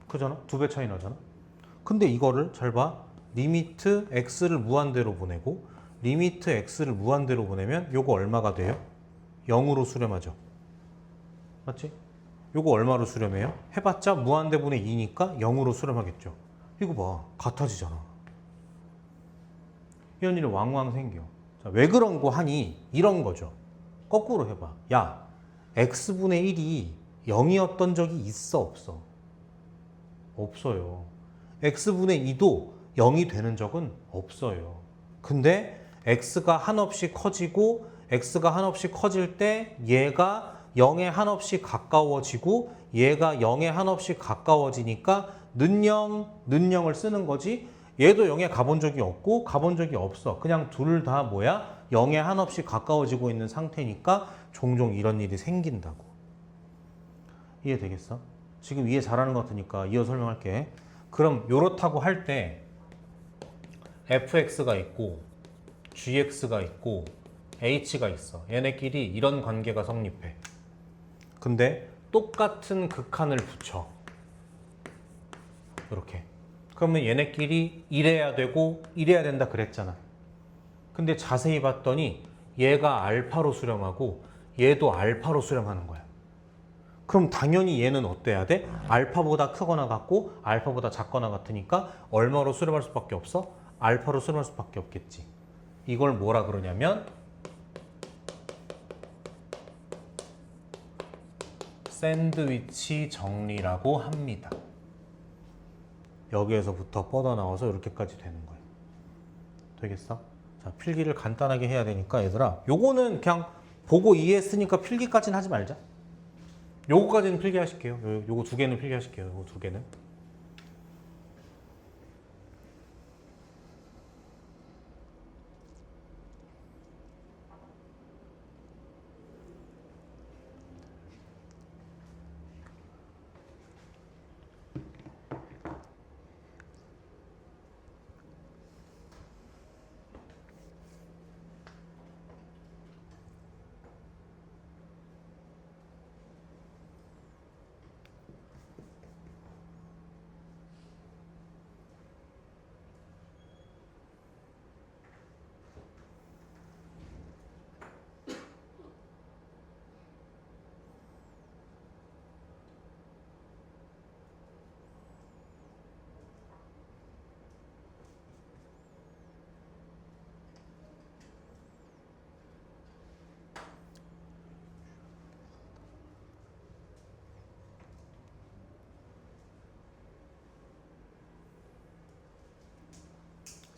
그잖아? 2배 차이 나잖아? 근데 이거를 잘 봐. 리미트 x를 무한대로 보내고 리미트 x를 무한대로 보내면 요거 얼마가 돼요? 0으로 수렴하죠. 맞지? 요거 얼마로 수렴해요? 해봤자 무한대분의 2니까 0으로 수렴하겠죠. 이거 봐. 같아지잖아. 이런 일이 왕왕 생겨. 자, 왜 그런 거 하니? 이런 거죠. 거꾸로 해봐. 야, x분의 1이 0이었던 적이 있어 없어? 없어요. x분의 2도 0이 되는 적은 없어요. 근데 x가 한없이 커지고 x가 한없이 커질 때 얘가 0에 한없이 가까워지고 얘가 0에 한없이 가까워지니까 는영을 쓰는 거지. 얘도 0에 가본 적이 없고 가본 적이 없어. 그냥 둘 다 뭐야? 0에 한없이 가까워지고 있는 상태니까 종종 이런 일이 생긴다고. 이해되겠어? 지금 이해 잘하는 것 같으니까 이어 설명할게. 그럼 요렇다고 할 때 fx가 있고 gx가 있고 h가 있어. 얘네끼리 이런 관계가 성립해. 근데 똑같은 극한을 붙여. 이렇게. 그러면 얘네끼리 이래야 되고 이래야 된다 그랬잖아. 근데 자세히 봤더니 얘가 알파로 수렴하고 얘도 알파로 수렴하는 거야. 그럼 당연히 얘는 어때야 돼? 알파보다 크거나 같고 알파보다 작거나 같으니까 얼마로 수렴할 수밖에 없어? 알파로 수렴할 수밖에 없겠지. 이걸 뭐라 그러냐면 샌드위치 정리라고 합니다. 여기에서부터 뻗어나와서 이렇게까지 되는 거예요. 되겠어? 자, 필기를 간단하게 해야 되니까 얘들아, 요거는 그냥 보고 이해했으니까 필기까지는 하지 말자. 요거까지는 필기하실게요. 요거 두 개는 필기하실게요. 요거 두 개는.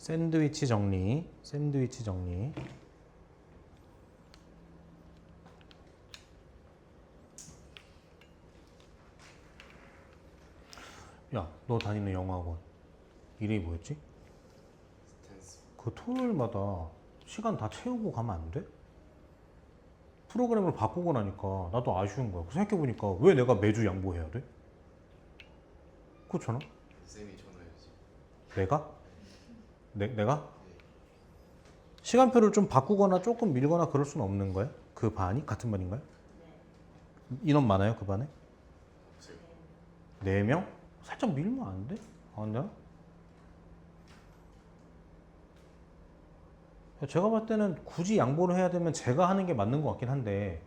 샌드위치 정리. 야, 너 다니는 영어학원 이름이 뭐였지? 스탠스. 그 토요일마다 시간 다 채우고 가면 안 돼? 프로그램을 바꾸고 나니까 나도 아쉬운 거야. 생각해보니까 왜 내가 매주 양보해야 돼? 그렇잖아? 쌤이 전화해야지. 내가? 내가? 시간표를 좀 바꾸거나 조금 밀거나 그럴 수는 없는 거야? 그 반이? 같은 반인가요? 인원 많아요, 그 반에? 없어요. 4명? 살짝 밀면 안 돼? 안 되나? 제가 봤을 때는 굳이 양보를 해야 되면 제가 하는 게 맞는 것 같긴 한데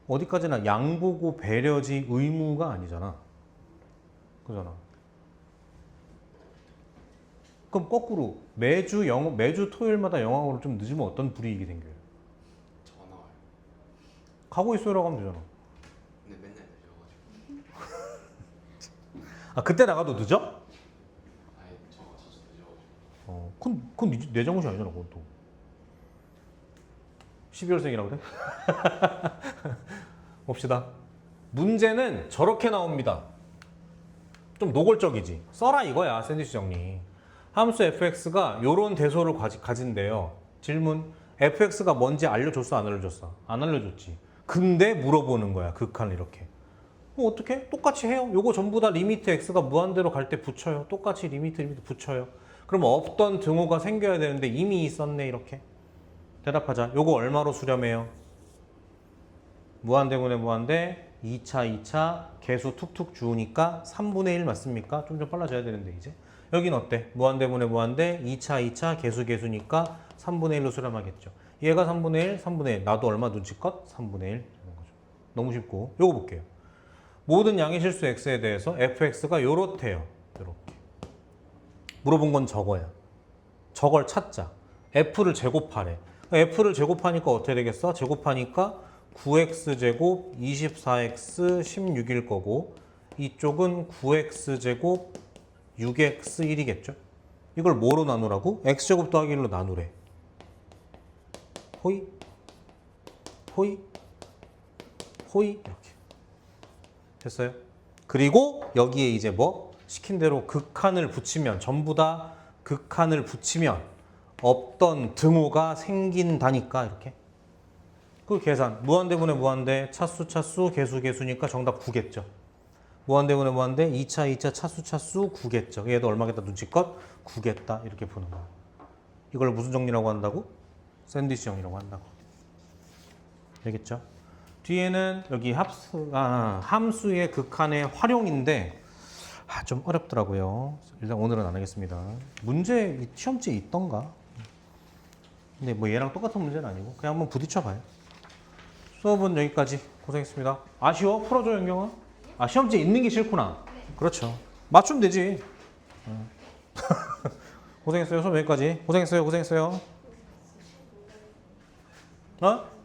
어디까지나 양보고 배려지 의무가 아니잖아. 그잖아. 그럼 거꾸로 매주 토요일마다 영어를 좀 늦으면 어떤 불이익이 생겨요? 전화 와요. 가고 있어요라고 하면 되잖아. 근데 맨날 늦어가지고. 아 그때 나가도 늦어? 아예 저가 자주 늦어가지고. 그건 내 잘못이 아니잖아, 그건 또. 12월생이라고 그래? 봅시다. 문제는 저렇게 나옵니다. 좀 노골적이지. 써라 이거야, 샌드위치 정리. 함수 fx가 요런 대소를 가진대요. 질문. fx가 뭔지 알려줬어, 안 알려줬어? 안 알려줬지. 근데 물어보는 거야, 극한을 이렇게. 어떻게? 똑같이 해요. 요거 전부 다 리미트 x가 무한대로 갈 때 붙여요. 똑같이 리미트 붙여요. 그럼 없던 등호가 생겨야 되는데 이미 있었네, 이렇게. 대답하자. 요거 얼마로 수렴해요? 무한대분의 무한대 2차 개수 툭툭 주우니까 3분의 1 맞습니까? 좀 빨라져야 되는데 이제. 여긴 어때? 무한대분의 무한대 2차 개수니까 3분의 1로 수렴하겠죠. 얘가 3분의 1, 3분의 1. 나도 얼마 눈치껏? 3분의 1 이런 거죠. 너무 쉽고. 요거 볼게요. 모든 양의 실수 x에 대해서 fx가 요렇대요. 요렇게. 물어본 건 저거야. 저걸 찾자. f를 제곱하래. f를 제곱하니까 어떻게 되겠어? 제곱하니까 9x제곱 24x 16일 거고 이쪽은 9x제곱 6x1이겠죠? 이걸 뭐로 나누라고? x제곱 더하기 1로 나누래. 호이 호이 호이 이렇게 됐어요? 그리고 여기에 이제 뭐? 시킨 대로 극한을 붙이면 전부 다 극한을 붙이면 없던 등호가 생긴다니까 이렇게. 그 계산 무한대분의 무한대 차수 개수니까 정답 9겠죠. 무한대분의 무한대 2차 차수 9겠죠. 얘도 얼마겠다 눈치껏 9겠다 이렇게 보는 거야. 이걸 무슨 정리라고 한다고? 샌드위치 정리라고 한다고. 알겠죠? 뒤에는 여기 함수의 극한의 활용인데 좀 어렵더라고요. 일단 오늘은 안 하겠습니다. 문제 시험지에 있던가? 근데 뭐 얘랑 똑같은 문제는 아니고 그냥 한번 부딪혀 봐요. 수업은 여기까지. 고생했습니다. 아쉬워? 풀어줘, 연경아. 시험지에 있는 게 싫구나. 그렇죠. 맞추면 되지. 고생했어요. 수업 여기까지. 고생했어요. 어?